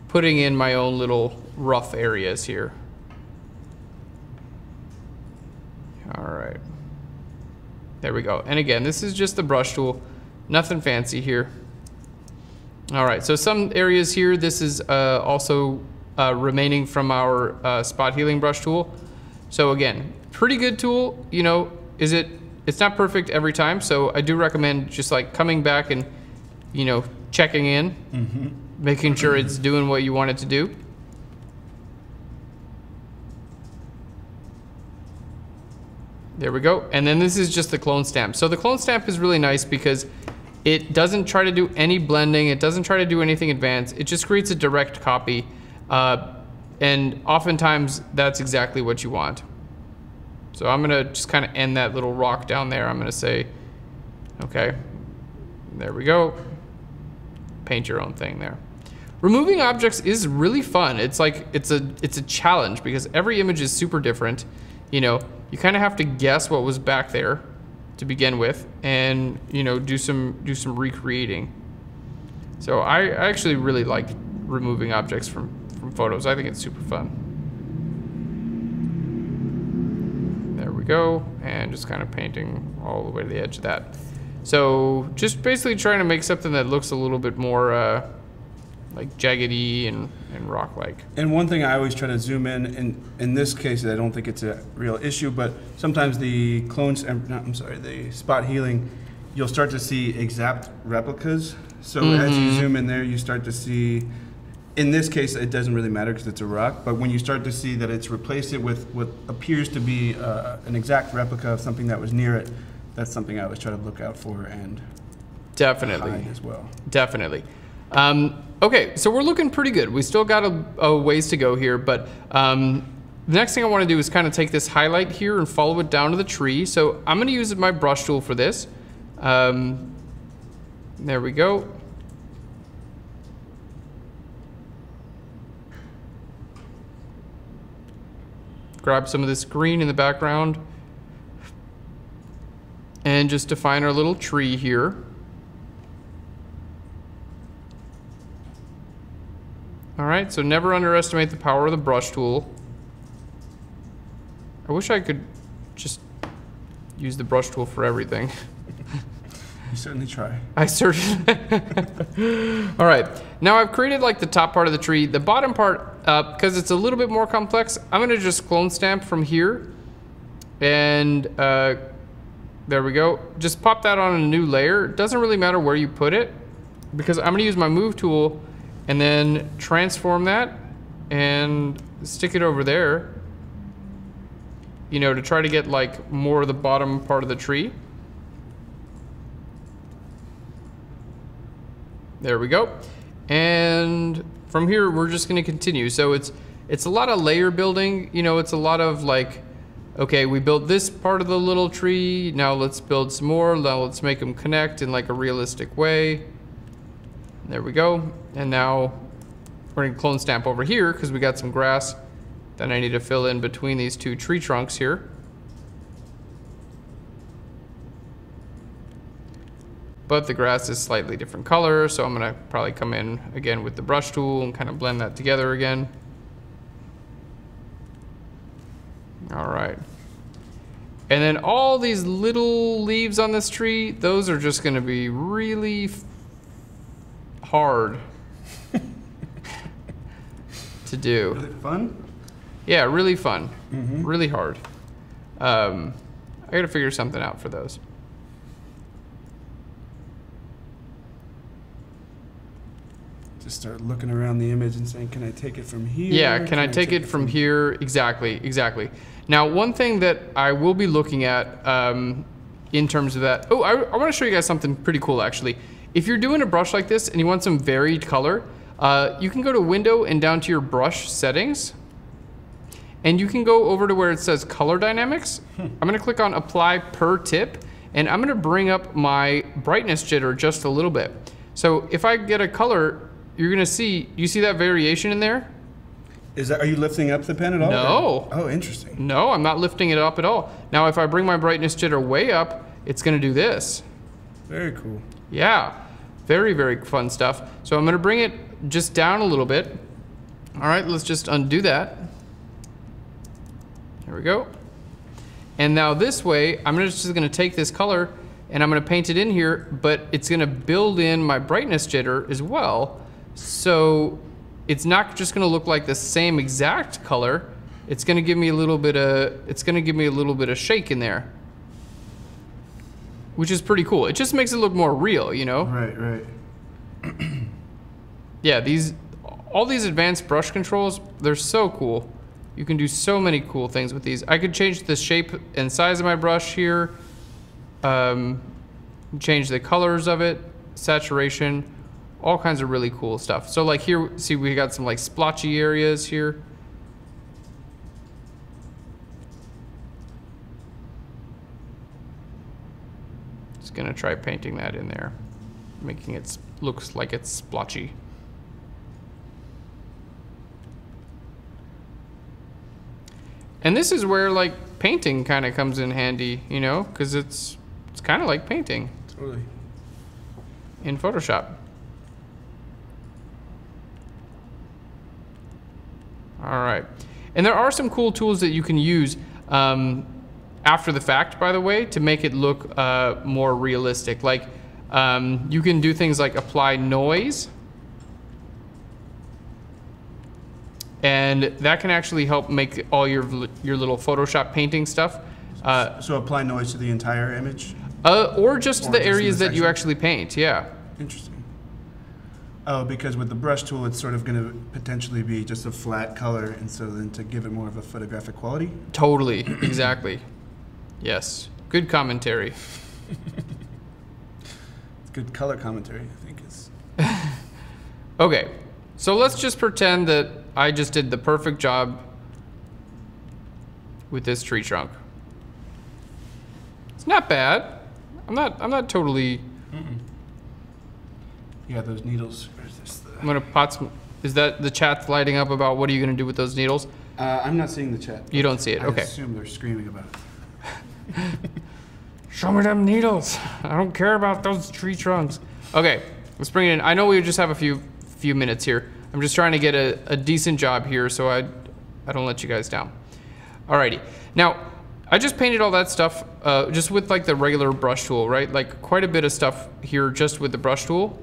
putting in my own little rough areas here. All right, there we go. And again, this is just the brush tool, nothing fancy here. All right, so some areas here, this is also remaining from our spot healing brush tool. So again, pretty good tool, you know, it's not perfect every time, so I do recommend just like coming back and, you know, checking in, making sure it's doing what you want it to do. There we go, and then this is just the clone stamp. So the clone stamp is really nice because it doesn't try to do any blending, it doesn't try to do anything advanced, it just creates a direct copy. And oftentimes that's exactly what you want. So I'm gonna just kind of end that little rock down there. I'm gonna say, okay, there we go. Paint your own thing there. Removing objects is really fun. It's like, it's a challenge because every image is super different. You know, you kind of have to guess what was back there to begin with and, you know, do some recreating. So I actually really like removing objects from photos. I think it's super fun. There we go, and just kind of painting all the way to the edge of that. So just basically trying to make something that looks a little bit more like jaggedy and rock-like. And one thing I always try to zoom in this case, I don't think it's a real issue, but sometimes the the spot healing, you'll start to see exact replicas. So as you zoom in there, you start to see, in this case, it doesn't really matter because it's a rock, but when you start to see that it's replaced it with what appears to be an exact replica of something that was near it, that's something I always try to look out for and definitely hide as well. Definitely. Okay, so we're looking pretty good. We still got a ways to go here, but the next thing I want to do is kind of take this highlight here and follow it down to the tree. So I'm going to use my brush tool for this. There we go. Grab some of this green in the background and just define our little tree here. All right, so never underestimate the power of the brush tool. I wish I could just use the brush tool for everything. You certainly try. I certainly. All right, now I've created like the top part of the tree. The bottom part, because it's a little bit more complex, I'm gonna just clone stamp from here. And there we go. Just pop that on a new layer. It doesn't really matter where you put it because I'm gonna use my move tool and then transform that and stick it over there, you know, to try to get like more of the bottom part of the tree. There we go. And from here, we're just gonna continue. So it's a lot of layer building, you know, it's a lot of like, okay, we built this part of the little tree, now let's build some more, now let's make them connect in like a realistic way. There we go. And now we're gonna clone stamp over here because we got some grass that I need to fill in between these two tree trunks here. But the grass is slightly different color, so I'm gonna probably come in again with the brush tool and kind of blend that together again. All right. And then all these little leaves on this tree, those are just gonna be really hard to do. Is it fun? Yeah, really fun. Really hard. I gotta figure something out for those. Just start looking around the image and saying, can I take it from here? Yeah, can I take it from here? Exactly, exactly. Now, one thing that I will be looking at in terms of that, oh, I want to show you guys something pretty cool actually. If you're doing a brush like this and you want some varied color, you can go to Window and down to your brush settings, and you can go over to where it says Color Dynamics. I'm gonna click on Apply Per Tip, and I'm gonna bring up my brightness jitter just a little bit. So if I get a color, you're gonna see, you see that variation in there? Are you lifting up the pen at all? No. Oh, interesting. No, I'm not lifting it up at all. Now, if I bring my brightness jitter way up, it's gonna do this. Very cool. Yeah, very, very fun stuff. So I'm gonna bring it just down a little bit. All right, let's just undo that. There we go. And now this way, I'm just gonna take this color and I'm gonna paint it in here, but it's gonna build in my brightness jitter as well. So it's not just gonna look like the same exact color. It's gonna give me a little bit of shake in there, which is pretty cool. It just makes it look more real, you know? Right, right. Yeah, all these advanced brush controls, they're so cool. You can do so many cool things with these. I could change the shape and size of my brush here, change the colors of it, saturation, all kinds of really cool stuff. So like here, see we got some like splotchy areas here. Just gonna try painting that in there, making it looks like it's splotchy. And this is where like painting kind of comes in handy, you know, because it's kind of like painting. Totally. In Photoshop. All right. And there are some cool tools that you can use after the fact, by the way, to make it look more realistic. Like you can do things like apply noise. And that can actually help make all your little Photoshop painting stuff. So apply noise to the entire image? Or just to the areas that you actually paint, yeah. Interesting. Oh, because with the brush tool, it's sort of going to potentially be just a flat color, and so then to give it more of a photographic quality? Totally, exactly. Yes, good commentary. It's good color commentary, I think is. Okay, so let's just pretend that I just did the perfect job with this tree trunk. It's not bad. I'm not totally. Yeah, those needles. Where's this? I'm gonna pot some. Is that the chat's lighting up about what are you gonna do with those needles? I'm not seeing the chat. You don't see it. Okay. I assume they're screaming about it. Show me them needles. I don't care about those tree trunks. Okay, let's bring it in. I know we just have a few minutes here. I'm just trying to get a decent job here so I don't let you guys down. Alrighty. Now, I just painted all that stuff just with like the regular brush tool, right? Like quite a bit of stuff here just with the brush tool.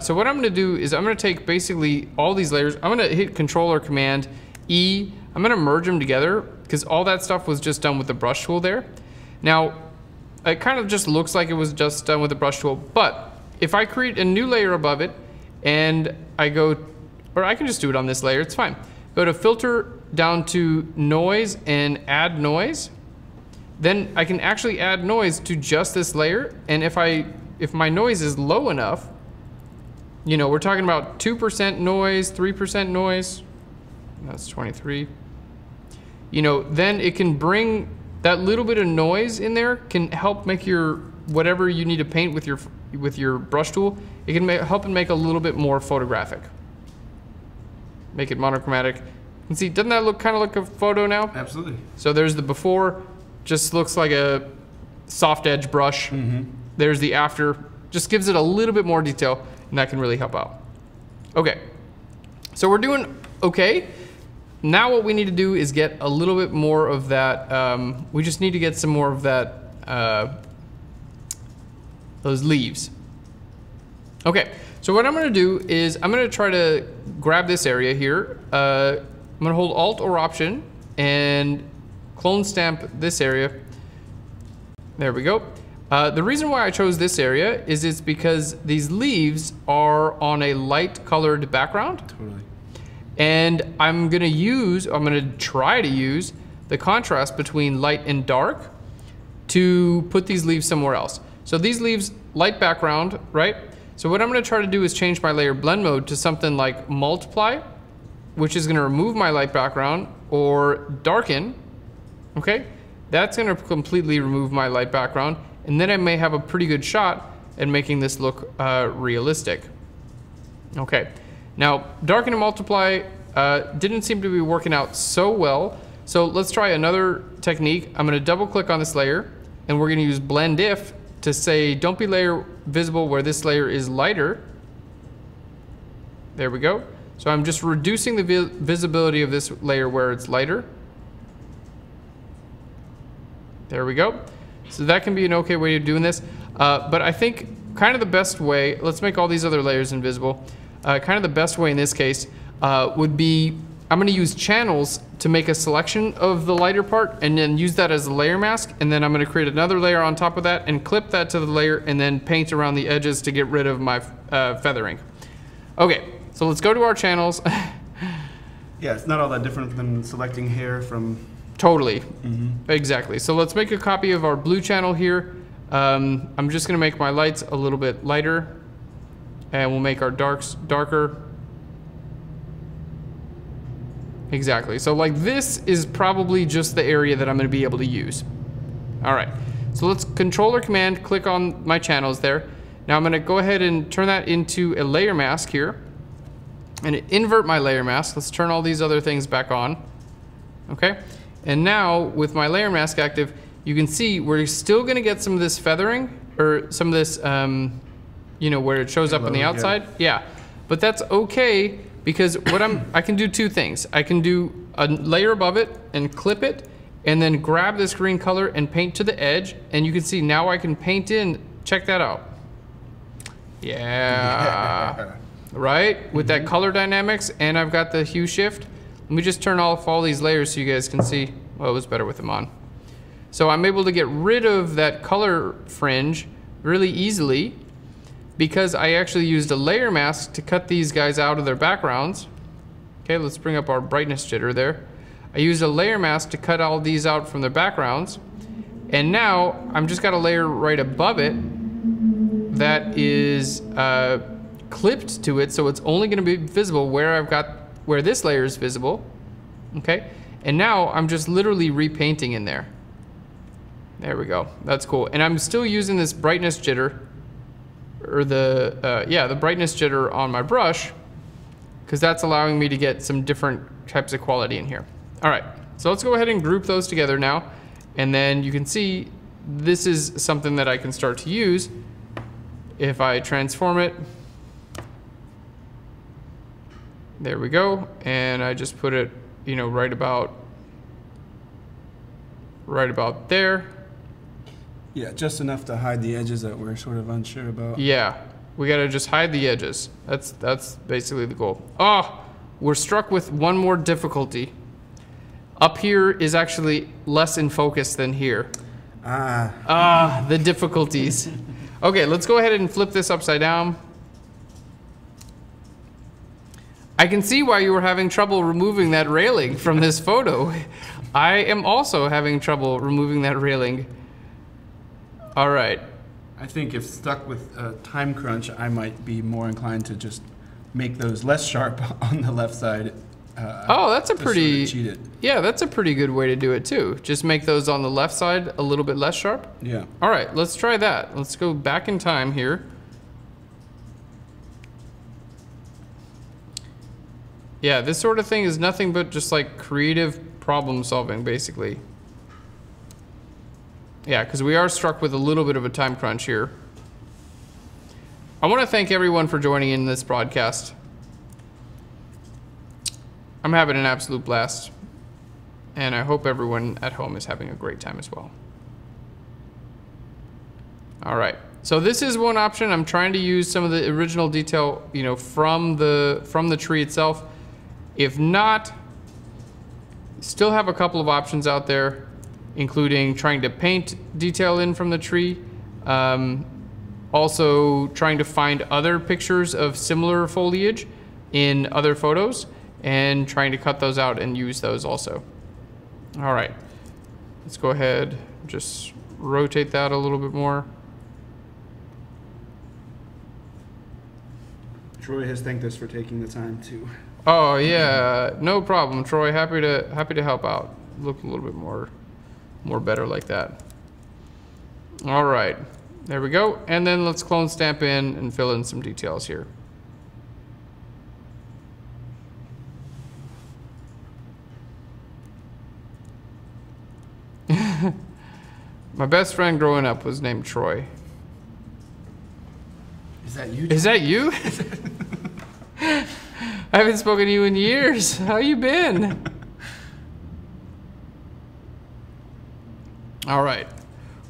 So what I'm gonna do is I'm gonna take basically all these layers. I'm gonna hit Control or Command E. I'm gonna merge them together because all that stuff was just done with the brush tool there. Now, it kind of just looks like it was just done with the brush tool, but if I create a new layer above it and I go, or I can just do it on this layer, it's fine. Go to Filter, down to Noise and Add Noise. Then I can actually add noise to just this layer, and if my noise is low enough, you know, we're talking about 2% noise, 3% noise, that's 23. You know, then it can bring that little bit of noise in there, can help make your, whatever you need to paint with your brush tool, it can help it make a little bit more photographic. Make it monochromatic. You can see, doesn't that look kind of like a photo now? Absolutely. So there's the before, just looks like a soft edge brush. There's the after, just gives it a little bit more detail, and that can really help out. Okay, so we're doing okay. Now what we need to do is get a little bit more of that, we just need to get some more of that, those leaves. Okay, so what I'm gonna do is I'm gonna try to grab this area here. I'm gonna hold Alt or Option and clone stamp this area. There we go. The reason why I chose this area is it's because these leaves are on a light colored background. Totally. And I'm gonna try to use the contrast between light and dark to put these leaves somewhere else. So these leaves, light background, right? So what I'm gonna try to do is change my layer blend mode to something like multiply, which is gonna remove my light background, or darken, okay? That's gonna completely remove my light background, and then I may have a pretty good shot at making this look realistic. Okay, now darken and multiply didn't seem to be working out so well, so let's try another technique. I'm gonna double click on this layer, and we're gonna use blend if to say don't be layer visible where this layer is lighter. There we go. So I'm just reducing the visibility of this layer where it's lighter. There we go. So that can be an okay way of doing this. But I think kind of the best way, let's make all these other layers invisible. Kind of the best way in this case would be, I'm gonna use channels to make a selection of the lighter part and then use that as a layer mask. And then I'm gonna create another layer on top of that and clip that to the layer and then paint around the edges to get rid of my feathering. Okay, so let's go to our channels. Yeah, it's not all that different than selecting hair from... Totally, exactly. So let's make a copy of our blue channel here. I'm just gonna make my lights a little bit lighter, and we'll make our darks darker. Exactly, so like this is probably just the area that I'm gonna be able to use. All right, so let's Control or Command, click on my channels there. Now I'm gonna go ahead and turn that into a layer mask here, and invert my layer mask. Let's turn all these other things back on, okay? And now with my layer mask active, you can see we're still gonna get some of this feathering, or some of this, you know, where it shows up on the outside. Yeah, but that's okay, because what I can do two things. I can do a layer above it and clip it, and then grab this green color and paint to the edge, and you can see now I can paint in, check that out. Yeah, right? With that color dynamics, and I've got the hue shift. Let me just turn off all these layers so you guys can see. Well, it was better with them on. So I'm able to get rid of that color fringe really easily because I actually used a layer mask to cut these guys out of their backgrounds. Okay, let's bring up our brightness jitter there. I used a layer mask to cut all these out from their backgrounds. And now I'm just got a layer right above it that is clipped to it, so it's only gonna be visible where this layer is visible, okay? And now I'm just literally repainting in there. There we go, that's cool. And I'm still using this brightness jitter, or the brightness jitter on my brush, because that's allowing me to get some different types of quality in here. All right, so let's go ahead and group those together now. And then you can see this is something that I can start to use if I transform it. There we go, and I just put it, you know, right about there. Yeah, just enough to hide the edges that we're sort of unsure about. Yeah, we gotta just hide the edges. That's basically the goal. Oh, we're struck with one more difficulty. Up here is actually less in focus than here. The difficulties. Okay, let's go ahead and flip this upside down. I can see why you were having trouble removing that railing from this photo. I am also having trouble removing that railing. All right. I think if stuck with a time crunch, I might be more inclined to just make those less sharp on the left side. Oh, that's a pretty, sort of cheat it. Yeah, that's a pretty good way to do it too. Just make those on the left side a little bit less sharp. Yeah. All right, let's try that. Let's go back in time here. Yeah, this sort of thing is nothing but just like creative problem solving, basically. Yeah, because we are struck with a little bit of a time crunch here. I want to thank everyone for joining in this broadcast. I'm having an absolute blast, and I hope everyone at home is having a great time as well. All right, so this is one option. I'm trying to use some of the original detail, from the tree itself. If not, still have a couple of options out there, including trying to paint detail in from the tree. Also trying to find other pictures of similar foliage in other photos and trying to cut those out and use those also. All right, let's go ahead, just rotate that a little bit more. Troy has thanked us for taking the time to. Oh yeah, no problem, Troy. Happy to help out. Look a little bit more better like that. All right, there we go. And then let's clone stamp in and fill in some details here. My best friend growing up was named Troy. Is that you? Is that you? I haven't spoken to you in years. How you been? All right.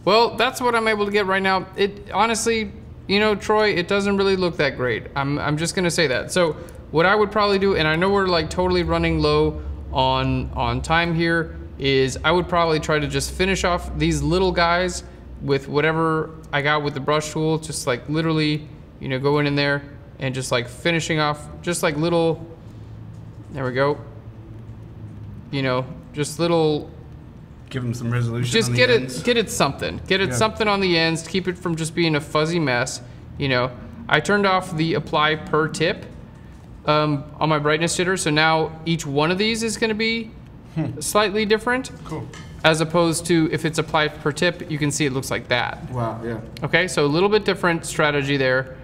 Well, that's what I'm able to get right now. It honestly, Troy, it doesn't really look that great. I'm just gonna say that. So what I would probably do, and I know we're like totally running low on time here, is I would probably try to just finish off these little guys with whatever I got with the brush tool, just like literally, going in there and just like finishing off just like little, there we go, just little, give them some resolution. just on get the it ends. get it something, something on the ends to keep it from just being a fuzzy mess. I turned off the apply per tip on my brightness jitter, so now each one of these is going to be slightly different. Cool. As opposed to if it's applied per tip, you can see it looks like that. Wow. Yeah. Okay, so a little bit different strategy there.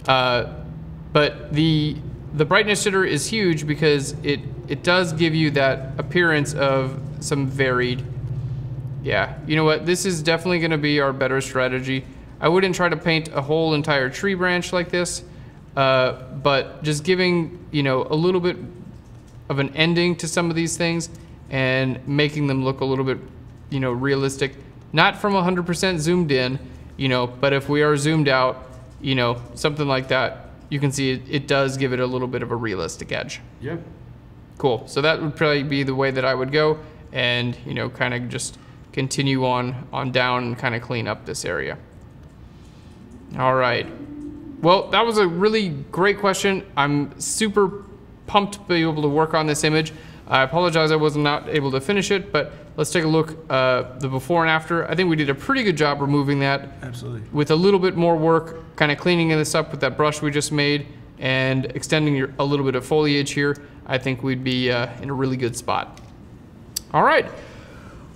But the brightness jitter is huge because it does give you that appearance of some varied. Yeah, you know what? This is definitely going to be our better strategy. I wouldn't try to paint a whole entire tree branch like this, but just giving, a little bit of an ending to some of these things and making them look a little bit, realistic. Not from 100% zoomed in, but if we are zoomed out, something like that, you can see it does give it a little bit of a realistic edge. Yeah. Cool. So that would probably be the way that I would go, and kind of just continue on down and kind of clean up this area. All right. Well, that was a really great question. I'm super pumped to be able to work on this image. I apologize I was not able to finish it, but let's take a look the before and after. I think we did a pretty good job removing that. Absolutely. With a little bit more work, kind of cleaning this up with that brush we just made and extending a little bit of foliage here, I think we'd be in a really good spot. All right.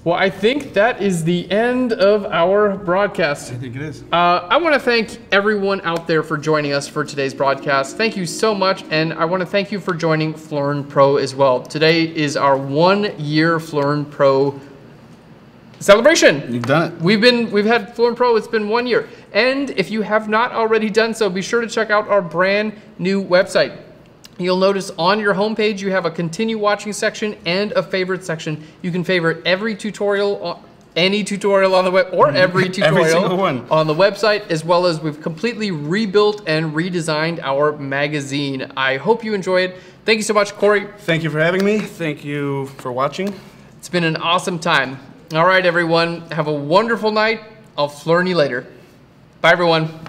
Well, I think that is the end of our broadcast. I think it is. I want to thank everyone out there for joining us for today's broadcast. Thank you so much, and I want to thank you for joining PHLEARN Pro as well. Today is our 1 year PHLEARN Pro celebration. You've done it. We've had PHLEARN Pro. It's been 1 year, and if you have not already done so, be sure to check out our brand new website. You'll notice on your homepage you have a continue watching section and a favorite section. You can favorite every tutorial, any tutorial on the web, or every tutorial on the website, as well as we've completely rebuilt and redesigned our magazine. I hope you enjoy it. Thank you so much, Corey. Thank you for having me. Thank you for watching. It's been an awesome time. All right, everyone, have a wonderful night. I'll PHLEARN you later. Bye, everyone.